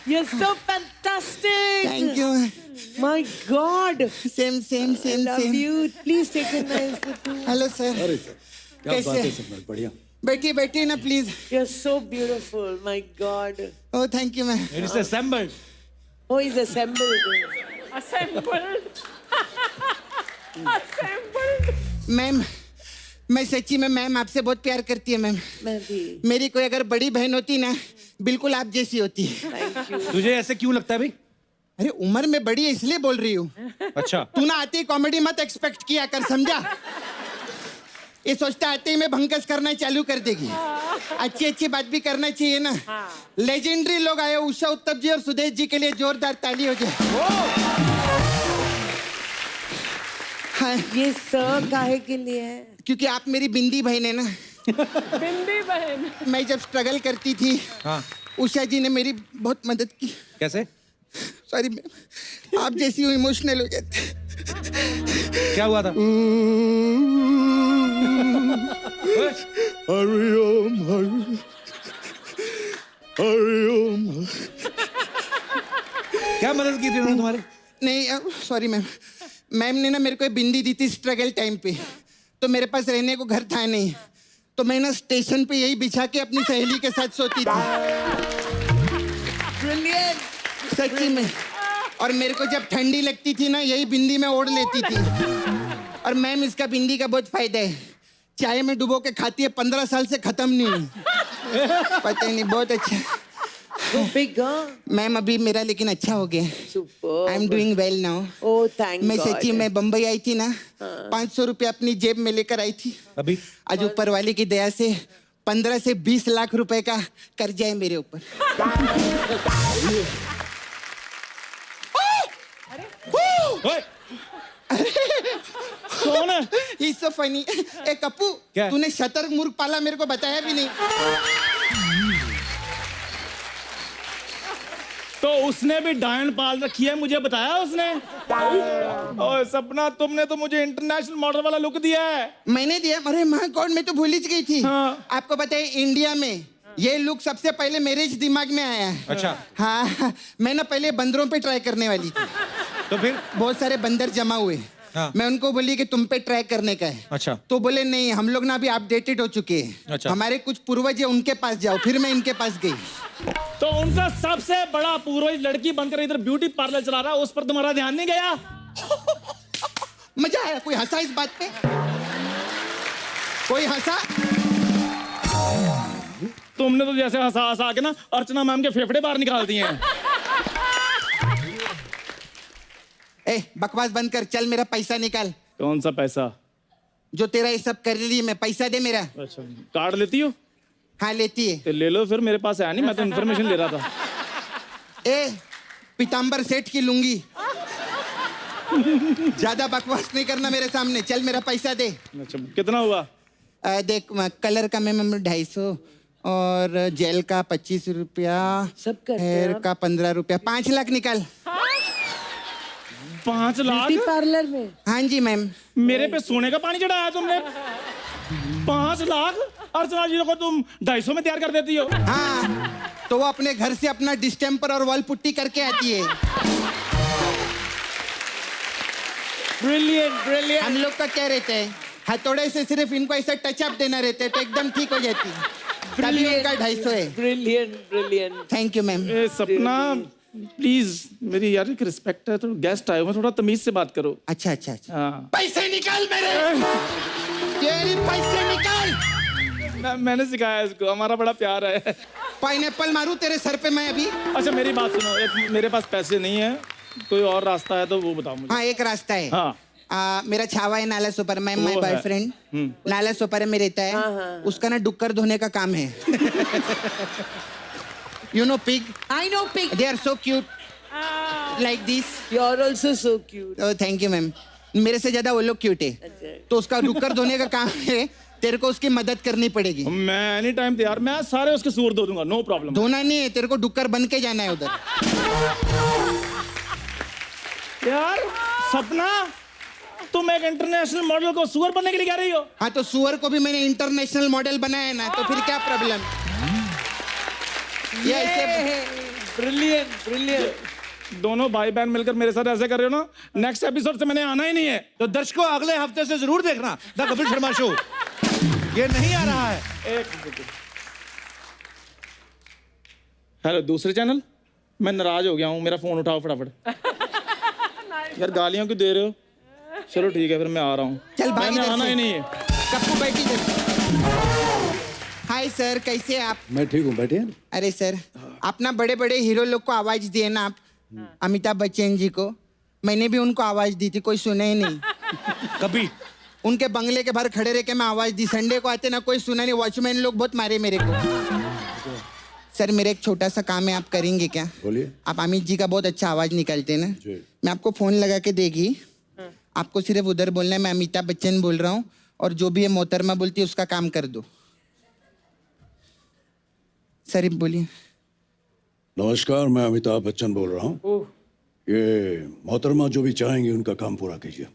You're so fantastic. Thank you. My God. Same same I same love same. you. Please take a nice photo. Hello sir, अरे सर क्या कैसे? बात है सर, बढ़िया। बैठिए बैठिए ना please. You're so beautiful. My God. Oh thank you ma'am. It is assembled. Oh, he's assembled. Assembled. Assembled. Ma'am, मैं सच्ची में मैम आपसे बहुत प्यार करती है मैम। मैं भी। मेरी कोई अगर बड़ी बहन होती ना, बिल्कुल आप जैसी होती। Thank you. तुझे ऐसे क्यों लगता है भाई? अरे उम्र में बड़ी है इसलिए बोल रही हूँ। अच्छा। तू ना आती कॉमेडी मत एक्सपेक्ट किया कर, समझा? ये सोचता आते ही मैं भंकस करना चालू कर देगी। अच्छी अच्छी बात भी करना चाहिए ना। लेजेंडरी लोग आए, उषा उत्तप जी और सुदेश जी के लिए जोरदार ताली हो जाए। हाँ, ये सर काहे के लिए है? क्योंकि आप मेरी बिंदी बहन है ना। बिंदी बहन। मैं जब स्ट्रगल करती थी, हाँ। उषा जी ने मेरी बहुत मदद की। कैसे? सॉरी मैम, आप जैसी हूँ इमोशनल हो जाते। क्या हुआ था? हरिओम हरिओम। क्या मदद की थी उन्होंने तुम्हारी? नहीं सॉरी मैम, मैम ने ना मेरे को ये बिंदी दी थी स्ट्रगल टाइम पे, तो मेरे पास रहने को घर था नहीं, तो मैं ना स्टेशन पे यही बिछा के अपनी सहेली के साथ सोती थी। Brilliant. सच्ची में। और मेरे को जब ठंडी लगती थी ना, यही बिंदी में ओढ़ लेती थी। और मैम इसका बिंदी का बहुत फायदा है, चाय में डुबो के खाती है, 15 साल से खत्म नहीं हुई। पता ही नहीं, बहुत अच्छा। So big, huh? मैम अभी मेरा लेकिन अच्छा हो गया। Superb. I am doing well now. Oh, thank मैं God. सच्ची में बम्बई आई थी ना, 500 रुपये अपनी जेब में लेकर आई थी। अभी? आज ऊपर वाले की दया से 15 से 20 लाख रुपए का कर्जा है मेरे ऊपर। ओए! कौन है? He's so funny. ए कप्पू, क्या? तूने शतरंग मुर्ग पाला, मेरे को बताया भी नहीं। तो उसने भी डायन पाल रखी है, मुझे बताया उसने। ओए सपना, तुमने तो मुझे इंटरनेशनल मॉडल वाला लुक दिया है। मैंने दिया? अरे माँ गॉड, मैं तो भूल ही गई थी। हाँ। आपको बताइए, इंडिया में ये लुक सबसे पहले मेरे ही दिमाग में आया है। अच्छा। हाँ, मैं ना पहले बंदरों पे ट्राई करने वाली थी। तो फिर? बहुत सारे बंदर जमा हुए। हाँ। मैं उनको बोली कि तुम पे ट्राई करने का है। अच्छा। तो बोले नहीं, हम लोग ना अभी अपडेटेड हो चुके हैं। अच्छा। हमारे कुछ पूर्वज है, उनके पास जाओ। फिर मैं इनके पास गई। तो उनका सबसे बड़ा पूर्वज लड़की बनकर इधर ब्यूटी पार्लर चला रहा है, उस पर तुम्हारा ध्यान नहीं गया? मजा आया? कोई हंसा इस बात पे? कोई हंसा? तुमने तो जैसे हंसा हंसा के ना अर्चना मैम के फेफड़े बाहर निकाल दिए हैं। ए बकवास बंद कर, चल मेरा पैसा निकाल। कौन सा पैसा? जो तेरा ये सब कर रही है, मैं पैसा दे मेरा। अच्छा, कार्ड लेती हो? हाँ लेती है। तो ले लो फिर, मेरे पास है नहीं, मैं तो इन्फॉर्मेशन ले रहा था। ए पीताम्बर सेठ की लुंगी, ज्यादा बकवास नहीं करना मेरे सामने। चल मेरा पैसा दे। अच्छा, कितना हुआ? देख, कलर का मैं 250 और जेल का 25 रुपया, सब करते हैं हेयर आप? का 15 रुपया, 5 लाख निकाल। 5 लाख? ब्यूटी पार्लर में? हाँ जी मैम। मेरे पे सोने का पानी चढ़ाया तुमने? 5 लाख? अर्चना जी को तुम 250 में तैयार कर देती हो? हाँ, तो वो अपने घर से अपना डिस्टेम्पर और वॉल पुट्टी करके आती है। Brilliant, brilliant. हम लोग का क्या रहता है, हथौड़े से सिर्फ इनको ऐसा टचअप देना रहता है, तो एकदम ठीक हो जाती है। तभी उनका 250 है। Brilliant, brilliant. Thank you ma'am. ए सपना, प्लीज मेरी यार एक रिस्पेक्ट है, तो गेस्ट आए हो, थोड़ा तमीज से बात करो। अच्छा अच्छा अच्छा। हाँ। पैसे निकाल मेरे, तेरी पैसे निकाल। मैंने सिखाया इसको, हमारा बड़ा प्यार है। पाइनएप्पल मारूं तेरे सर पे मैं अभी? अच्छा मेरी बात सुनो, एक मेरे पास पैसे नहीं है, कोई और रास्ता है तो वो बताओ मुझे। हाँ एक रास्ता है। हाँ। मेरा छावा है नाला सुपर, मैं माय वो है। बॉयफ्रेंड नाला सुपर में रहता है। उसका ना डुक्कर धोने का काम है। You know pig? I know pig. They are so cute like this. You're also so cute. Thank you ma'am. मेरे से ज्यादा वो लोग क्यूट है, तो उसका डुक्कर धोने का काम है, तेरे को उसकी मदद करनी पड़ेगी। मैं एनी टाइम तैयार, मैं सारे उसके सूर धो दूंगा, नो प्रॉब्लम। धोना नहीं है, तेरे को डुक्कर बन के जाना है उधर। यार सपना, तुम एक इंटरनेशनल मॉडल को सुअर बनने के लिए कह रही हो? हाँ तो सुअर को भी मैंने इंटरनेशनल मॉडल बनाया ना, तो फिर क्या प्रॉब्लम? ये ऐसे ब्रिलियंट ब्रिलियंट. दोनों भाई बहन मिलकर मेरे साथ ऐसे कर रहे हो ना, नेक्स्ट एपिसोड से मैंने आना ही नहीं है. तो दर्शकों अगले हफ्ते से जरूर देखना द कपिल शर्मा शो. ये नहीं आ रहा है. हेलो दूसरे चैनल, मैं नाराज हो गया हूँ, मेरा फोन उठाओ फटाफट. यार गालियां क्यों दे रहे हो? चलो ठीक है फिर मैं आ रहा हूँ. चल भाई मैंने इधर आना से. ही नहीं है. कप्पू बैठी इधर. हाय सर, कैसे आप? मैं ठीक हूँ, बैठिए. अरे सर, आप ना बड़े बड़े हीरो लोग को आवाज दिए ना आप, अमिताभ बच्चन जी को. मैंने भी उनको आवाज दी थी, कोई सुना ही नहीं. कभी उनके बंगले के बाहर खड़े रह के मैं आवाज दी. संडे को आते ना कोई सुना नहीं. वॉचमैन लोग बहुत मारे मेरे को. सर मेरा एक छोटा सा काम है, आप करेंगे क्या? बोलिए. आप अमित जी का बहुत अच्छा आवाज निकालते हैं ना. जी. मैं आपको फोन लगा के देगी, आपको सिर्फ उधर बोलना है मैं अमिताभ बच्चन बोल रहा हूँ, और जो भी ये मोहतरमा बोलती है उसका काम कर दो. सर बोलिए. नमस्कार, मैं अमिताभ बच्चन बोल रहा हूँ. ये मोहतरमा जो भी चाहेंगे उनका काम पूरा कीजिए.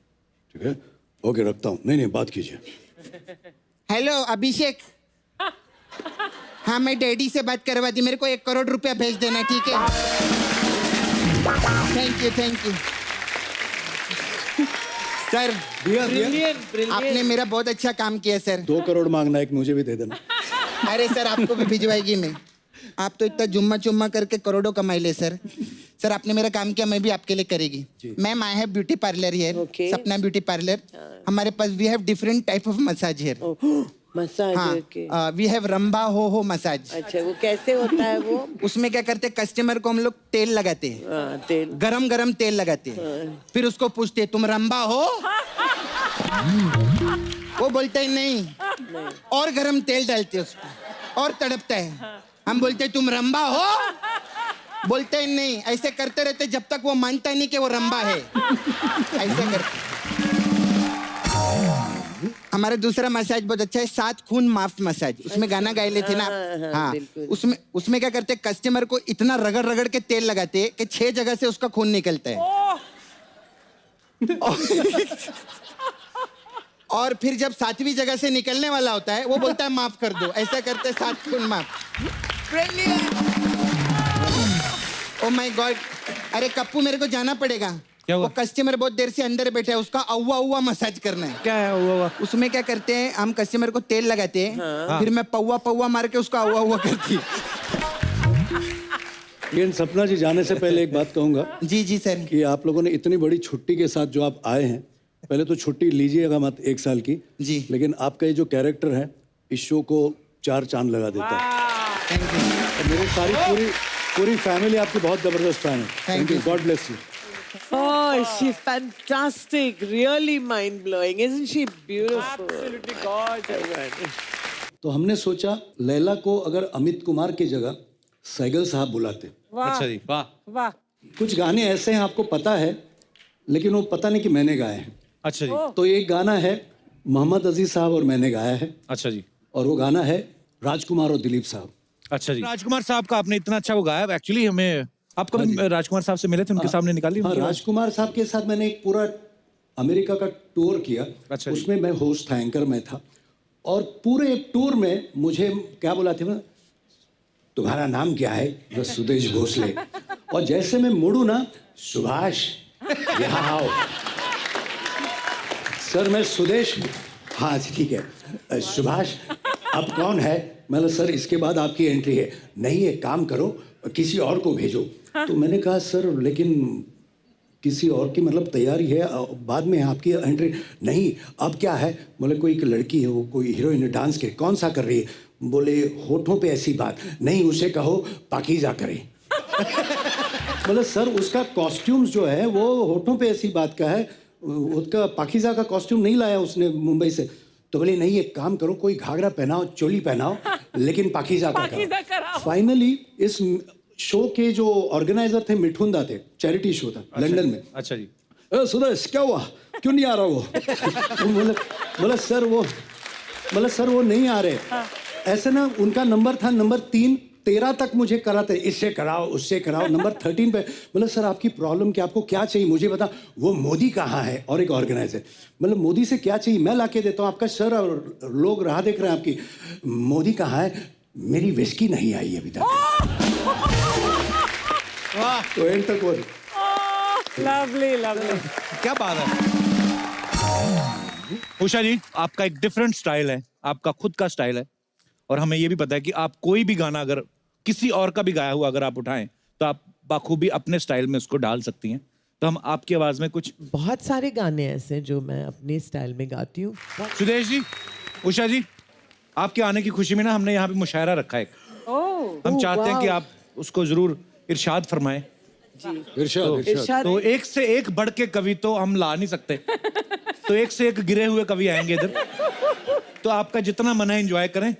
ठीक है, ओके रखता हूँ. नहीं बात कीजिए. हेलो अभिषेक. हाँ मैं डैडी से बात करवा दी. मेरे को 1 करोड़ रुपया भेज देना, ठीक है? Thank you thank you. Sir आपने मेरा बहुत अच्छा काम किया सर. 2 करोड़ मांगना, एक मुझे भी दे देना. अरे सर आपको भी भिजवाएगी मैं. आप तो इतना जुम्मा चुम्मा करके करोड़ों कमाई ले सर. सर आपने मेरा काम किया, मैं भी आपके लिए करेगी. Ma'am I have beauty parlour here, Okay. Sapna beauty parlour. हमारे पास we have different type of massage here. Massage. Okay. हाँ वी हैव रंबा हो मसाज. अच्छा वो कैसे होता है वो? उसमें क्या करते हैं, कस्टमर को हम लोग तेल लगाते हैं. हाँ, तेल. गरम गरम तेल लगाते हैं. फिर उसको पूछते हैं तुम रंबा हो? वो बोलता है नहीं. और गरम तेल डालते हैं उसमें और तड़पता है. हम बोलते हैं तुम रंबा हो? बोलते हैं नहीं. ऐसे करते रहते जब तक वो मानता नहीं कि वो रंबा है. ऐसे करते. हमारा दूसरा मसाज बहुत अच्छा है, 7 खून माफ मसाज. उसमें गाना गाए लेते ना. हाँ उसमें क्या करते, कस्टमर को इतना रगड़ रगड़ के तेल लगाते कि 6 जगह से उसका खून निकलता है. और फिर जब 7वीं जगह से निकलने वाला होता है वो बोलता है माफ कर दो. ऐसा करते 7 खून माफ. Oh my God. अरे कप्पू मेरे को जाना पड़ेगा. क्या हुआ? वो कस्टमर बहुत देर से अंदर बैठा है, उसका अव्वा अव्वा मसाज करना है. क्या है हुआ? उसमें क्या करते हैं, हम कस्टमर को तेल लगाते हैं, फिर मैं पौवा पौवा मार के उसका अव्वा अव्वा करती. लेकिन सपना जी, जाने से पहले एक बात कहूंगा जी जी सर. कि आप लोगों ने इतनी बड़ी छुट्टी के साथ जो आप आए हैं, पहले तो छुट्टी लीजिएगा मत 1 साल की. जी. लेकिन आपका ये जो कैरेक्टर है इस शो को 4 चांद लगा देता है. और मेरी सारी पूरी फैमिली आपकी बहुत जबरदस्त फैन है. Thank you. God bless you. Oh, she's fantastic. Really mind blowing. Isn't she beautiful? Absolutely gorgeous. तो हमने सोचा लैला को अगर अमित कुमार की जगह सैगल साहब बुलाते. अच्छा जी, वाह. वाह. कुछ गाने ऐसे हैं आपको पता है, लेकिन वो पता नहीं कि मैंने गाए हैं. अच्छा जी. तो एक गाना है मोहम्मद अजीज साहब और मैंने गाया है, अच्छा जी. और वो गाना है राजकुमार और दिलीप साहब. अच्छा जी. राजकुमार साहब का आपने इतना अच्छा वो गाया. एक्चुअली हमें आप कब राजकुमार साहब से मिले थे, उनके सामने निकाली? हाँ, राजकुमार साहब के साथ मैंने एक पूरा अमेरिका का टूर किया. अच्छा जी. उसमें मैं होस्ट था, एंकर में था. और पूरे टूर में मुझे क्या बोला था ना, तुम्हारा नाम क्या है? बस सुदेश भोसले. और जैसे मैं मुड़ू ना, सुभाष यहाँ आओ. सर मैं सुदेश. हाँ ठीक है. सुभाष अब कौन है? मतलब सर इसके बाद आपकी एंट्री है. नहीं एक काम करो, किसी और को भेजो. तो मैंने कहा सर लेकिन किसी और की मतलब तैयारी है, बाद में आपकी एंट्री. नहीं अब क्या है? बोले कोई एक लड़की है, वो कोई हीरोइन है डांस के. कौन सा कर रही है? बोले होठों पे ऐसी बात. नहीं उसे कहो पाकीज़ा करे. बोले सर उसका कॉस्ट्यूम्स जो है वो होठों पे ऐसी बात का है, उसका पाकीज़ा का कॉस्ट्यूम नहीं लाया उसने मुंबई से. तो बोले नहीं एक काम करो, कोई घाघरा पहनाओ, चोली पहनाओ, लेकिन पाकीज़ा का कराओ. फाइनली इस शो के जो ऑर्गेनाइजर थे मिठुंदा थे, चैरिटी शो था लंदन में. अच्छा जी. सुदेश क्या हुआ, क्यों नहीं आ रहा वो? बोला सर वो नहीं आ रहे. ऐसे ना उनका नंबर था नंबर 3 13 तक मुझे कराते, इससे कराओ उससे कराओ, नंबर 13 पे मतलब सर आपकी प्रॉब्लम क्या, आपको क्या चाहिए मुझे बता, वो मोदी कहाँ है, और एक ऑर्गेनाइजर मतलब मोदी से क्या चाहिए मैं लाके देता हूँ आपका सर, और लोग राह देख रहे हैं आपकी, मोदी कहाँ है, मेरी विस्की नहीं आई अभी तक। तो एंड तक वो लवली लवली। क्या बात है उषा जी, आपका एक डिफरेंट स्टाइल है, आपका खुद का स्टाइल है, और हमें ये भी पता है कि आप कोई भी गाना अगर किसी और का भी गाया हुआ अगर आप उठाएं तो आप बाखूबी अपने स्टाइल में उसको डाल सकती हैं। तो हम आपकी आवाज में कुछ, बहुत सारे गाने ऐसे जो मैं अपने स्टाइल में गाती हूँ। सुदेश जी, उषा जी, आपके आने की खुशी में ना हमने यहाँ पे मुशायरा रखा है। हम चाहते हैं कि आप उसको जरूर इरशाद फरमाएं। इरशाद तो एक से एक बढ़ के कवि तो हम ला नहीं सकते, तो एक से एक गिरे हुए कवि आएंगे इधर, तो आपका जितना मन है एंजॉय करें।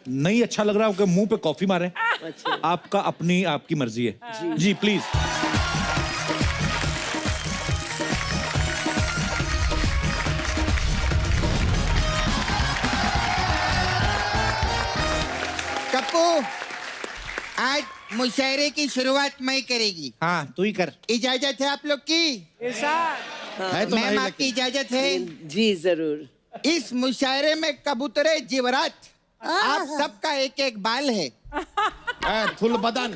नहीं अच्छा लग रहा है मुंह पे कॉफी मारें, आपका अपनी आपकी मर्जी है। जी प्लीज। कप्पू, आज मुशायरे की शुरुआत मैं करेगी। हाँ तू ही कर। इजाजत है आप लोग की? है तो मैम आपकी इजाजत है? जी जरूर। इस मुशायरे में कबूतरे जीवरात आप सबका एक एक बाल है। थुल बदन,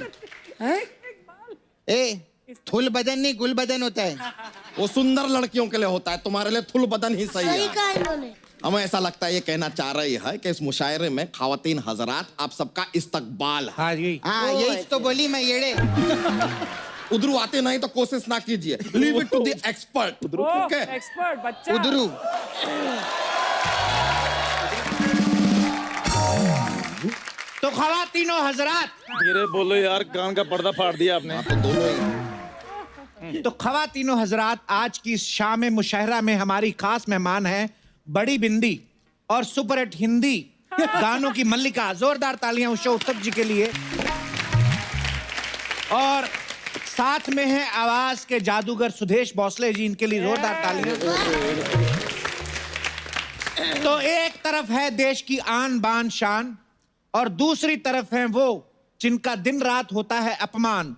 थुल बदन नहीं गुल बदन होता है। वो सुंदर लड़कियों के लिए होता है, तुम्हारे लिए थुल बदन ही सही है। कहा इन्होंने। हमें ऐसा लगता है ये कहना चाह रही है कि इस मुशायरे में खवातीन हजरात आप सबका इस्तकबाल है। हाँ जी, हाँ यही तो बोली मैं येड़े। उधरू आते नहीं तो कोशिश ना कीजिए, leave it to the expert. Okay, expert बच्चा। उधरू तो खवातीनो हजरात, धीरे बोलो यार, कान का पर्दा फाड़ दिया आपने। तो दोनों ही। तो खवातीनो हजरात, आज की शाम मुशायरा में हमारी खास मेहमान है बड़ी बिंदी और सुपरहिट हिंदी गानों की मल्लिका। जोरदार तालियां उषा उत्तप जी के लिए। और साथ में है आवाज के जादूगर सुदेश भोसले जी, इनके लिए जोरदार तालियां। तो एक तरफ है देश की आन बान शान, और दूसरी तरफ है वो जिनका दिन रात होता है अपमान,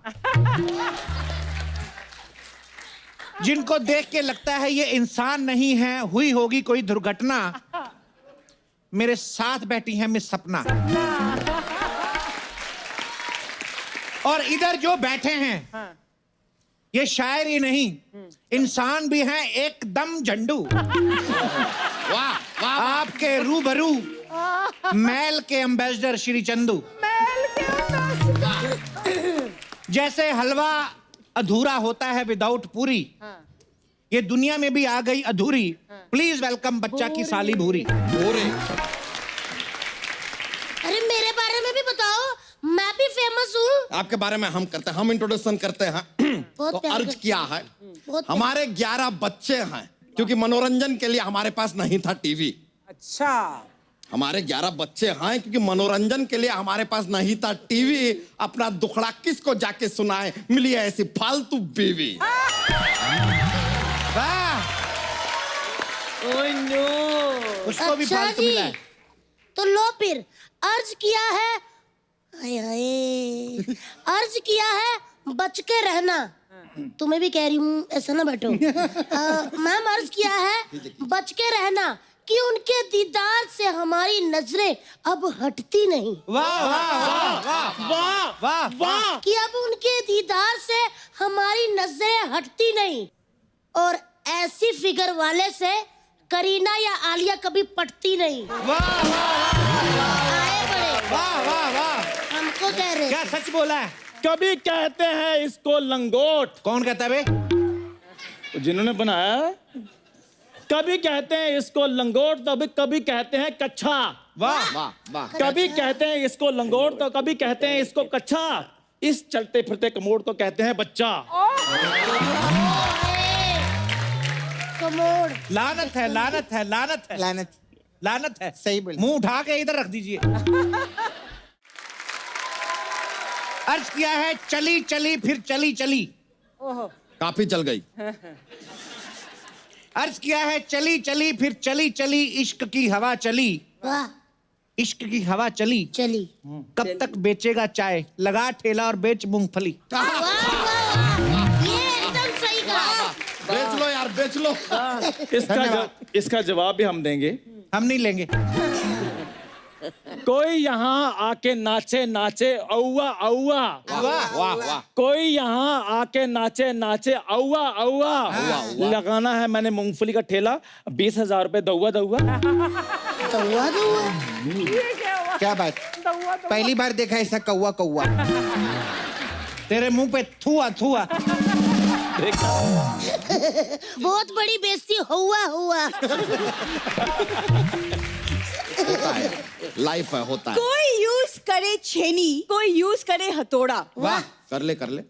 जिनको देख के लगता है ये इंसान नहीं है, हुई होगी कोई दुर्घटना। मेरे साथ बैठी है मिस सपना। और इधर जो बैठे हैं ये शायर ही नहीं, इंसान भी हैं एकदम झंडू। वाह वाह, आपके रूबरू मैल के एम्बेसडर श्री चंदू। जैसे हलवा अधूरा होता है विदाउट पूरी, ये दुनिया में भी आ गई अधूरी। प्लीज वेलकम बच्चा की साली भूरी। अरे मेरे बारे में भी बताओ, मैं भी फेमस हूँ। आपके बारे में हम करते हैं, हम इंट्रोडक्शन करते हैं। तो अर्ज किया है, हमारे 11 बच्चे हैं, क्योंकि मनोरंजन के लिए हमारे पास नहीं था टीवी। अच्छा, हमारे 11 बच्चे हैं क्योंकि मनोरंजन के लिए हमारे पास नहीं था टीवी। अपना दुखड़ा किसको जाके सुनाए, मिली है ऐसी फालतू बीवी। वाह, ओह नो, उसको भी अच्छा फालतू जी, मिला है। तो लो फिर अर्ज किया है, हाय हाय, अर्ज किया है बच के रहना। तुम्हें भी कह रही हूँ, ऐसा ना बैठो। मैम अर्ज किया है बच के रहना कि उनके दीदार से हमारी नजरें अब हटती नहीं। वाह वाह वाह वाह वाह वाह। कि अब उनके दीदार से हमारी नजरें हटती नहीं, और ऐसी फिगर वाले से करीना या आलिया कभी पटती नहीं। वाह आए बड़े, वाह वाह वाह। हमको कह रहे। क्या सच बोला है? कभी कहते हैं इसको लंगोट, कौन कहता है बे? जिन्होंने बनाया है। कभी कहते हैं इसको लंगोट तो कभी कहते हैं कच्छा। वाह वाह वाह। कभी कहते हैं इसको लंगोट तो कभी कहते हैं इसको कच्छा। इस चलते फिरते कमोड को कहते हैं बच्चा। कमोड। लानत है, लानत है, लानत है, लानत, लानत है। सही बोले। मुंह उठा के इधर रख दीजिए। अर्ज किया है चली चली फिर चली चली। काफी चल गई। अर्ज किया है चली चली फिर चली चली, इश्क की हवा चली। वाह। इश्क की हवा चली चली। कब तक बेचेगा चाय, लगा ठेला और बेच मूंगफली। वाह, वाह, वाह। ये एकदम सही कहा। बेच लो यार, बेच लो। इसका जवाब भी हम देंगे। हम नहीं लेंगे। कोई यहाँ आके नाचे नाचे औवा औवा, वाह वाह वाह। कोई यहाँ आके नाचे नाचे औवा औवा। लगाना है मैंने मूंगफली का ठेला, 20,000 रुपए दौवा दौवा। कौवा कौवा। ये क्या हुआ? क्या बात, दौआ तो पहली बार देखा ऐसा कौवा कौवा। तेरे मुंह पे थुआ थुआ। बहुत बड़ी बेइज्जती हुआ हुआ। लाइफ है, होता है। कोई यूज करे छेनी, कोई यूज करे हथौड़ा। वाह, कर ले कर ले।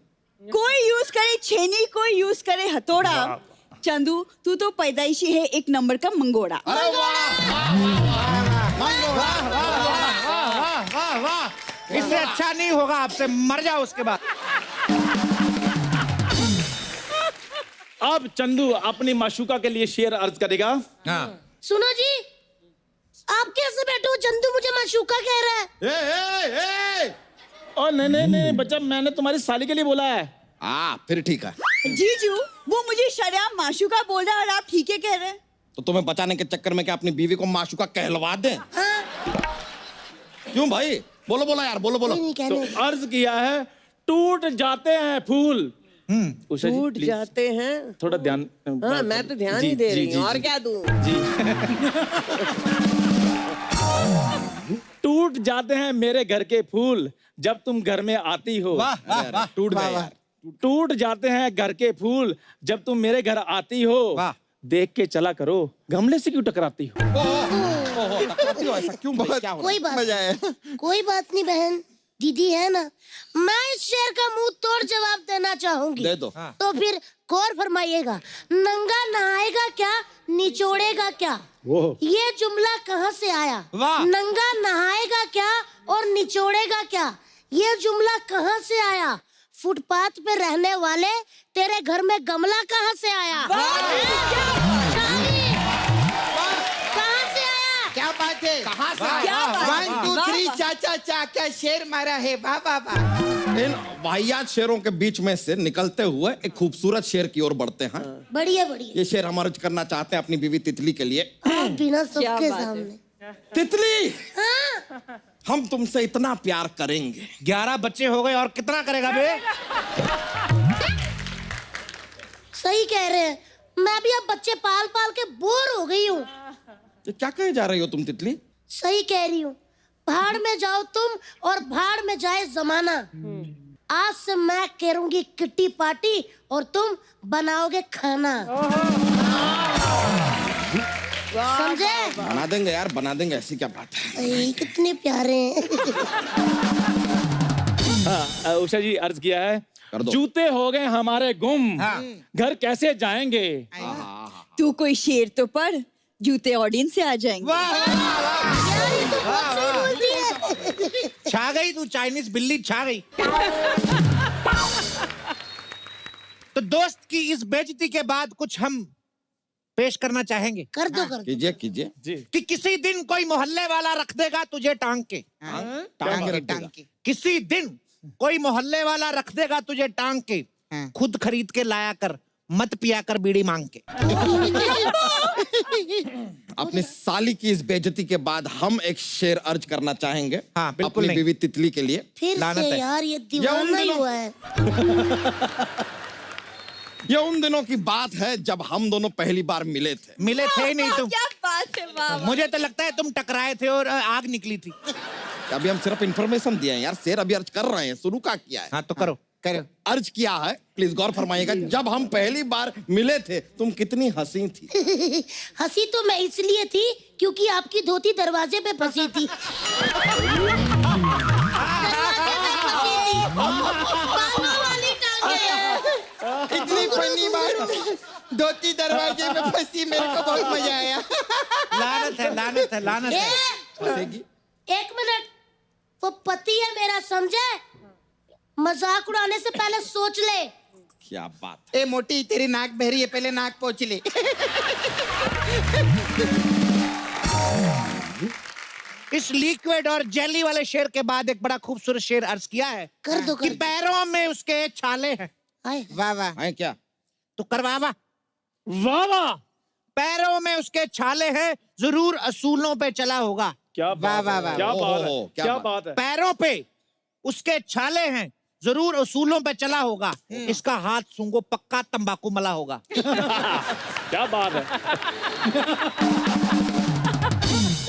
कोई यूज करे छेनी, कोई यूज करे हथौड़ा। चंदू, तू तो पैदाइशी है एक नंबर का मंगोड़ा। वाह वाह वाह। इससे अच्छा नहीं होगा, आपसे मर जाओ उसके बाद। अब चंदू अपनी माशूका के लिए शेर अर्ज करेगा। हाँ। सुनो जी, आप कैसे बैठे हो? चंदू मुझे माशूका कह रहा है। और नहीं बच्चा, मैंने तुम्हारी साली के लिए बोला है। फिर ठीक है। जीजू, वो मुझे शर्म माशूका बोल रहा है और आप ठीक है कह रहे हैं। तो तुम्हें बचाने के चक्कर में क्या अपनी बीवी को माशूका कहलवा दें? क्यों भाई? बोलो बोलो यार, बोलो बोलो। नहीं तो कहने। अर्ज किया है, टूट जाते हैं फूल। उषा जी, टूट please, जाते हैं। थोड़ा ध्यान। हाँ, मैं तो ध्यान ही दे रही हूँ, और क्या दूं? टूट जाते हैं मेरे घर के फूल जब तुम घर में आती हो। वाह वाह वाह। टूट गए यार। टूट जाते हैं घर के फूल जब तुम मेरे घर आती हो। वाह। देख के चला करो, गमले से क्यों टकराती हो? ऐसा क्यों भाई? क्या हो कोई बात कोई बात नहीं बहन, दीदी है ना। मैं इस शेर का मुंह तोड़ जवाब देना चाहूंगी। दे दो। तो फिर गौर फरमाइएगा। नंगा नहाएगा क्या, निचोड़ेगा क्या? ये जुमला कहाँ से आया? वाह। नंगा नहाएगा क्या और निचोड़ेगा क्या, ये जुमला कहाँ से आया? फुटपाथ पे रहने वाले, तेरे घर में गमला कहाँ से आया? कहाँ से आया? क्या बात है? कहाँ से? क्या बात है? 1 2 3 चाचा चा, क्या शेर मारा है। वाह वाह वाह। इन वाहियात शेरों के बीच में से निकलते हुए एक खूबसूरत शेर की ओर बढ़ते हैं। बढ़िया बढ़िया। ये शेर हम अर्ज करना चाहते हैं अपनी बीवी तितली के लिए। आप बिना सबके सामने। तितली, हाँ? हम तुमसे इतना प्यार करेंगे। 11 बच्चे हो गए और कितना करेगा बे? सही कह रहे हैं। मैं भी अब बच्चे पाल पाल के बोर हो गई हूँ। ये क्या कहे जा रही हो तुम तितली? सही कह रही हूँ। भाड़ में जाओ तुम और भाड़ में जाए जमाना। आज से मैं करूंगी किट्टी पार्टी और तुम बनाओगे खाना। समझे? बना देंगे यार, बना देंगे, ऐसी क्या बात है। अरे, कितने प्यारे हैं। उषा जी अर्ज किया है, कर दो। जूते हो गए हमारे गुम, घर कैसे जाएंगे? तू कोई शेर तो पढ़, जूते ऑडियंस से आ जाएंगे। यार, ये तो बहुत सही बोलती है। छा गई तू, चाइनीज बिल्ली छा गई। तो दोस्त की इस बेइज्जती के बाद कुछ हम पेश करना चाहेंगे। कर दो कर दो। कीजिए कीजिए। कि किसी दिन कोई मोहल्ले वाला रख देगा तुझे टांग के। टांग के रख देगा। किसी दिन कोई मोहल्ले वाला रख देगा तुझे टांग के, खुद खरीद के लाया कर, मत पिया कर बीड़ी मांग के। अपनी साली की इस बेइज्जती के बाद हम एक शेर अर्ज करना चाहेंगे। हाँ, बिल्कुल अपनी नहीं। बीवी तितली के लिए। फिर लानत से है। यार, ये दीवाना ही हुआ है। ये उन दिनों की बात है जब हम दोनों पहली बार मिले थे। मिले थे ही नहीं तुम। क्या बात है, वाह वाह। मुझे तो लगता है तुम टकराए थे और आग निकली थी। अभी हम सिर्फ इंफॉर्मेशन दिए हैं यार, शेर अभी अर्ज कर रहे हैं, शुरू का किया है। हाँ तो करो। करो। अर्ज किया है, प्लीज गौर फरमाइएगा। जब हम पहली बार मिले थे तुम कितनी हंसी थी। हंसी तो मैं इसलिए थी क्योंकि आपकी धोती दरवाजे पे फंसी थी। दरवाजे पे फंसी थी। बालों वाली टांगे। इतनी फनी बात, धोती दरवाजे में फंसी, मेरे को बहुत मजा आया। लानत है, लानत है, लानत है। फंसेगी। एक मिनट, वो पति है मेरा, समझे? मजाक उड़ाने से पहले सोच ले। क्या बात। ए मोटी, तेरी नाक बह रही है, पहले नाक पोंछ ले। इस लिक्विड और जेली वाले शेर के बाद एक बड़ा खूबसूरत शेर अर्ज किया है कर दो, कि कर दो। पैरों में उसके छाले हैं। आए वाह वाह है क्या तो करवा वाह वाह वाह पैरों में उसके छाले हैं, जरूर असूलों पे चला होगा। क्या वाह बात वाह है, वाह क्या बात है, क्या क्या बात। बात है। पैरों पे उसके छाले हैं, जरूर असूलों पे चला होगा। इसका हाथ सूंघो, पक्का तंबाकू मला होगा। क्या बात है।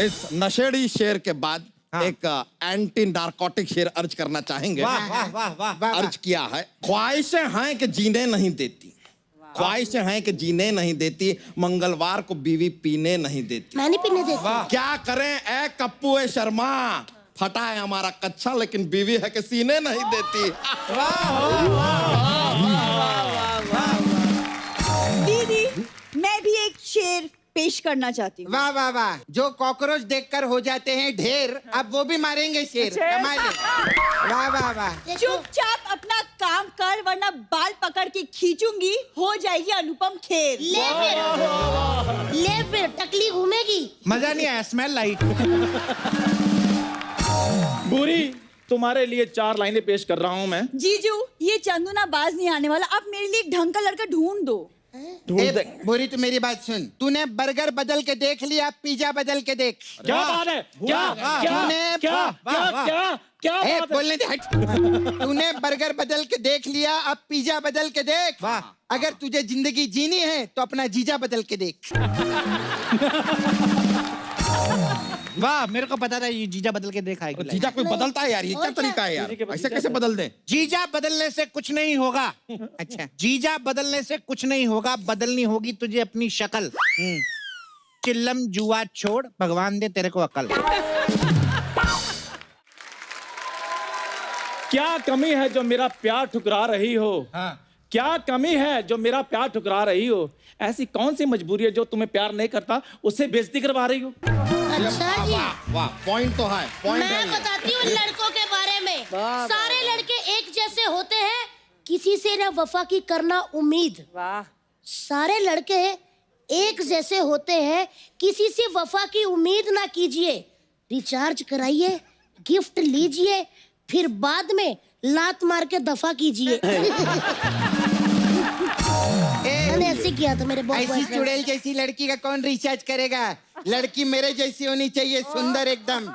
इस नशेड़ी शेर के बाद एक एंटी नारकोटिक शेर अर्ज करना चाहेंगे। वाह वाह वाह वाह वाह अर्ज किया है, ख्वाहिशें हैं कि जीने नहीं देती, ख्वाहिशें हैं कि जीने नहीं देती, मंगलवार को बीवी पीने नहीं देती। मैं नहीं पीने देती। क्या करें ए कप्पू ए शर्मा, फटा है हमारा कच्चा लेकिन बीवी है कि सीने नहीं देती। दीदी मैं भी एक शेर पेश करना चाहती हूँ। वाह वाह वाह। जो कॉकरोच देखकर हो जाते हैं ढेर, अब वो भी मारेंगे शेर। कमाल है। वाह वाह वाह। चुपचाप अपना काम कर वरना बाल पकड़ के खींचूंगी, हो जाएगी अनुपम खेर। ले फिर टकली घूमेगी। मजा नहीं आया, स्मेल लाइट। बुरी तुम्हारे लिए 4 लाइनें पेश कर रहा हूँ मैं। जीजू ये चंदू ना बाज नहीं आने वाला, अब मेरे लिए एक ढंग का लड़का ढूंढ दो। बोरी तू मेरी बात सुन, तूने बर्गर बदल के देख लिया, पिज्जा बदल के देख। क्या बात है, क्या क्या तूने क्या क्या क्या क्या ए, बात है। बोलने दे, हट। तूने बर्गर बदल के देख लिया, अब पिज्जा बदल के देख। अगर तुझे जिंदगी जीनी है तो अपना जीजा बदल के देख। वाह, मेरे को पता था ये जीजा बदल के देखा है। जीजा कोई बदलता है यार, ये क्या तरीका है यार, ऐसे कैसे बदल दें। जीजा बदलने से कुछ नहीं होगा। अच्छा, जीजा बदलने से कुछ नहीं होगा, बदलनी होगी तुझे अपनी शक्ल। चिल्लम जुआ छोड़, भगवान दे तेरे को अकल। क्या कमी है जो मेरा प्यार ठुकरा रही हो? क्या कमी है जो मेरा प्यार ठुकरा रही हो? ऐसी कौन सी मजबूरी है जो तुम्हें प्यार नहीं करता उससे बेइज्जती करवा रही हो? अच्छा जी, वाह, पॉइंट तो है, पॉइंट मैं है। बताती हूँ लड़कों के बारे में। सारे लड़के एक जैसे होते हैं, किसी से ना वफा की करना उम्मीद। वाह। सारे लड़के एक जैसे होते हैं, किसी से वफा की उम्मीद ना कीजिए। रिचार्ज कराइए, गिफ्ट लीजिए, फिर बाद में लात मार के दफा कीजिए। मैंने ऐसे किया था मेरे ऐसी बॉयफ्रेंड। चुड़ैल जैसी लड़की का कौन रिचार्ज करेगा? लड़की मेरे जैसी होनी चाहिए, सुंदर एकदम।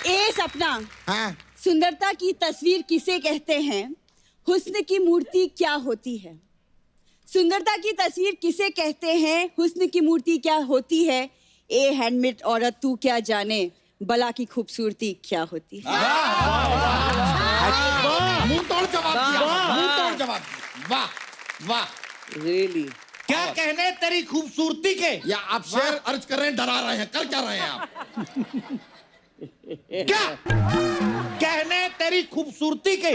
ए सपना, हाँ। सुंदरता की तस्वीर किसे कहते हैं? हुस्न की मूर्ति क्या होती है? सुंदरता की तस्वीर किसे कहते हैं? हुस्न की मूर्ति क्या होती है? ए हैंडमेड औरत तू क्या जाने, बला की खूबसूरती क्या होती है? मुंह तोड़ जवाब दिया, मुंह तोड़ जवाब दिया। वाह वाह। रियली क्या कहने तेरी खूबसूरती के? या आप शेर अर्ज कर रहे हैं, डरा रहे हैं, कर क्या रहे हैं आप? क्या कहने तेरी खूबसूरती के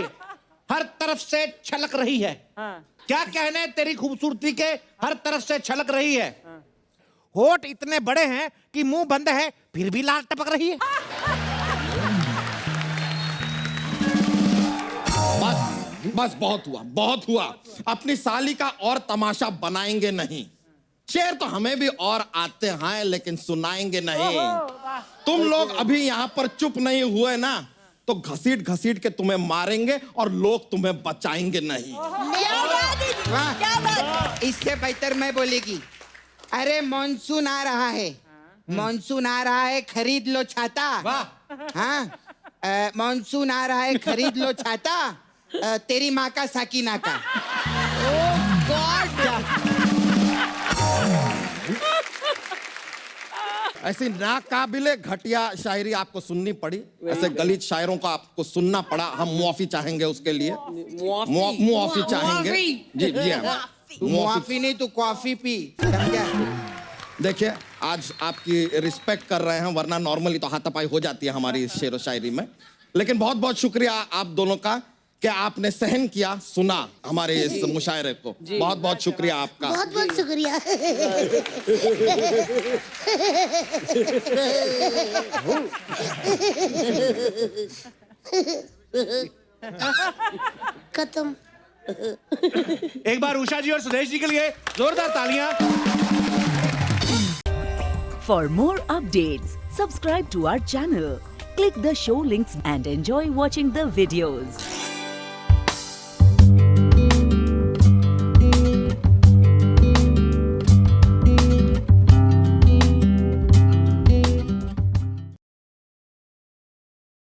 हर तरफ से छलक रही है? क्या कहने तेरी खूबसूरती के हर तरफ से छलक रही है? होठ इतने बड़े हैं कि मुंह बंद है फिर भी लाल टपक रही है। बस बस, बहुत हुआ, बहुत हुआ। अपनी साली का और तमाशा बनाएंगे नहीं। शेर तो हमें भी और आते हैं लेकिन सुनाएंगे नहीं। तुम लोग अभी यहाँ पर चुप नहीं हुए ना, तो घसीट घसीट के तुम्हें मारेंगे और लोग तुम्हें बचाएंगे नहीं। क्या बात है दीदी, वाह। क्या बात है? इससे बेहतर मैं बोलेगी, अरे मॉनसून आ रहा है, मॉनसून आ रहा है, खरीद लो छाता। हाँ, मॉनसून आ रहा है, खरीद लो छाता। तेरी माँ का साकिना का। ऐसी नाकाबिले घटिया शायरी आपको सुननी पड़ी, ऐसे गलीज शायरों को आपको सुनना पड़ा। हम मुआफी चाहेंगे उसके लिए, मुआफी चाहेंगे। जी जी हाँ, तू मुआफी नहीं, तू कॉफी पी, समझा? देखिए आज आपकी रिस्पेक्ट कर रहे हैं, वरना नॉर्मली तो हाथापाई हो जाती है हमारी इस शेर व शायरी में। लेकिन बहुत बहुत शुक्रिया आप दोनों का कि आपने सहन किया, सुना हमारे इस मुशायरे को। बहुत बहुत शुक्रिया आपका। बहुत बहुत शुक्रिया। खत्म। एक बार उषा जी और सुदेश जी के लिए जोरदार तालियां। For more updates, subscribe to our channel, click the show links and enjoy watching the videos.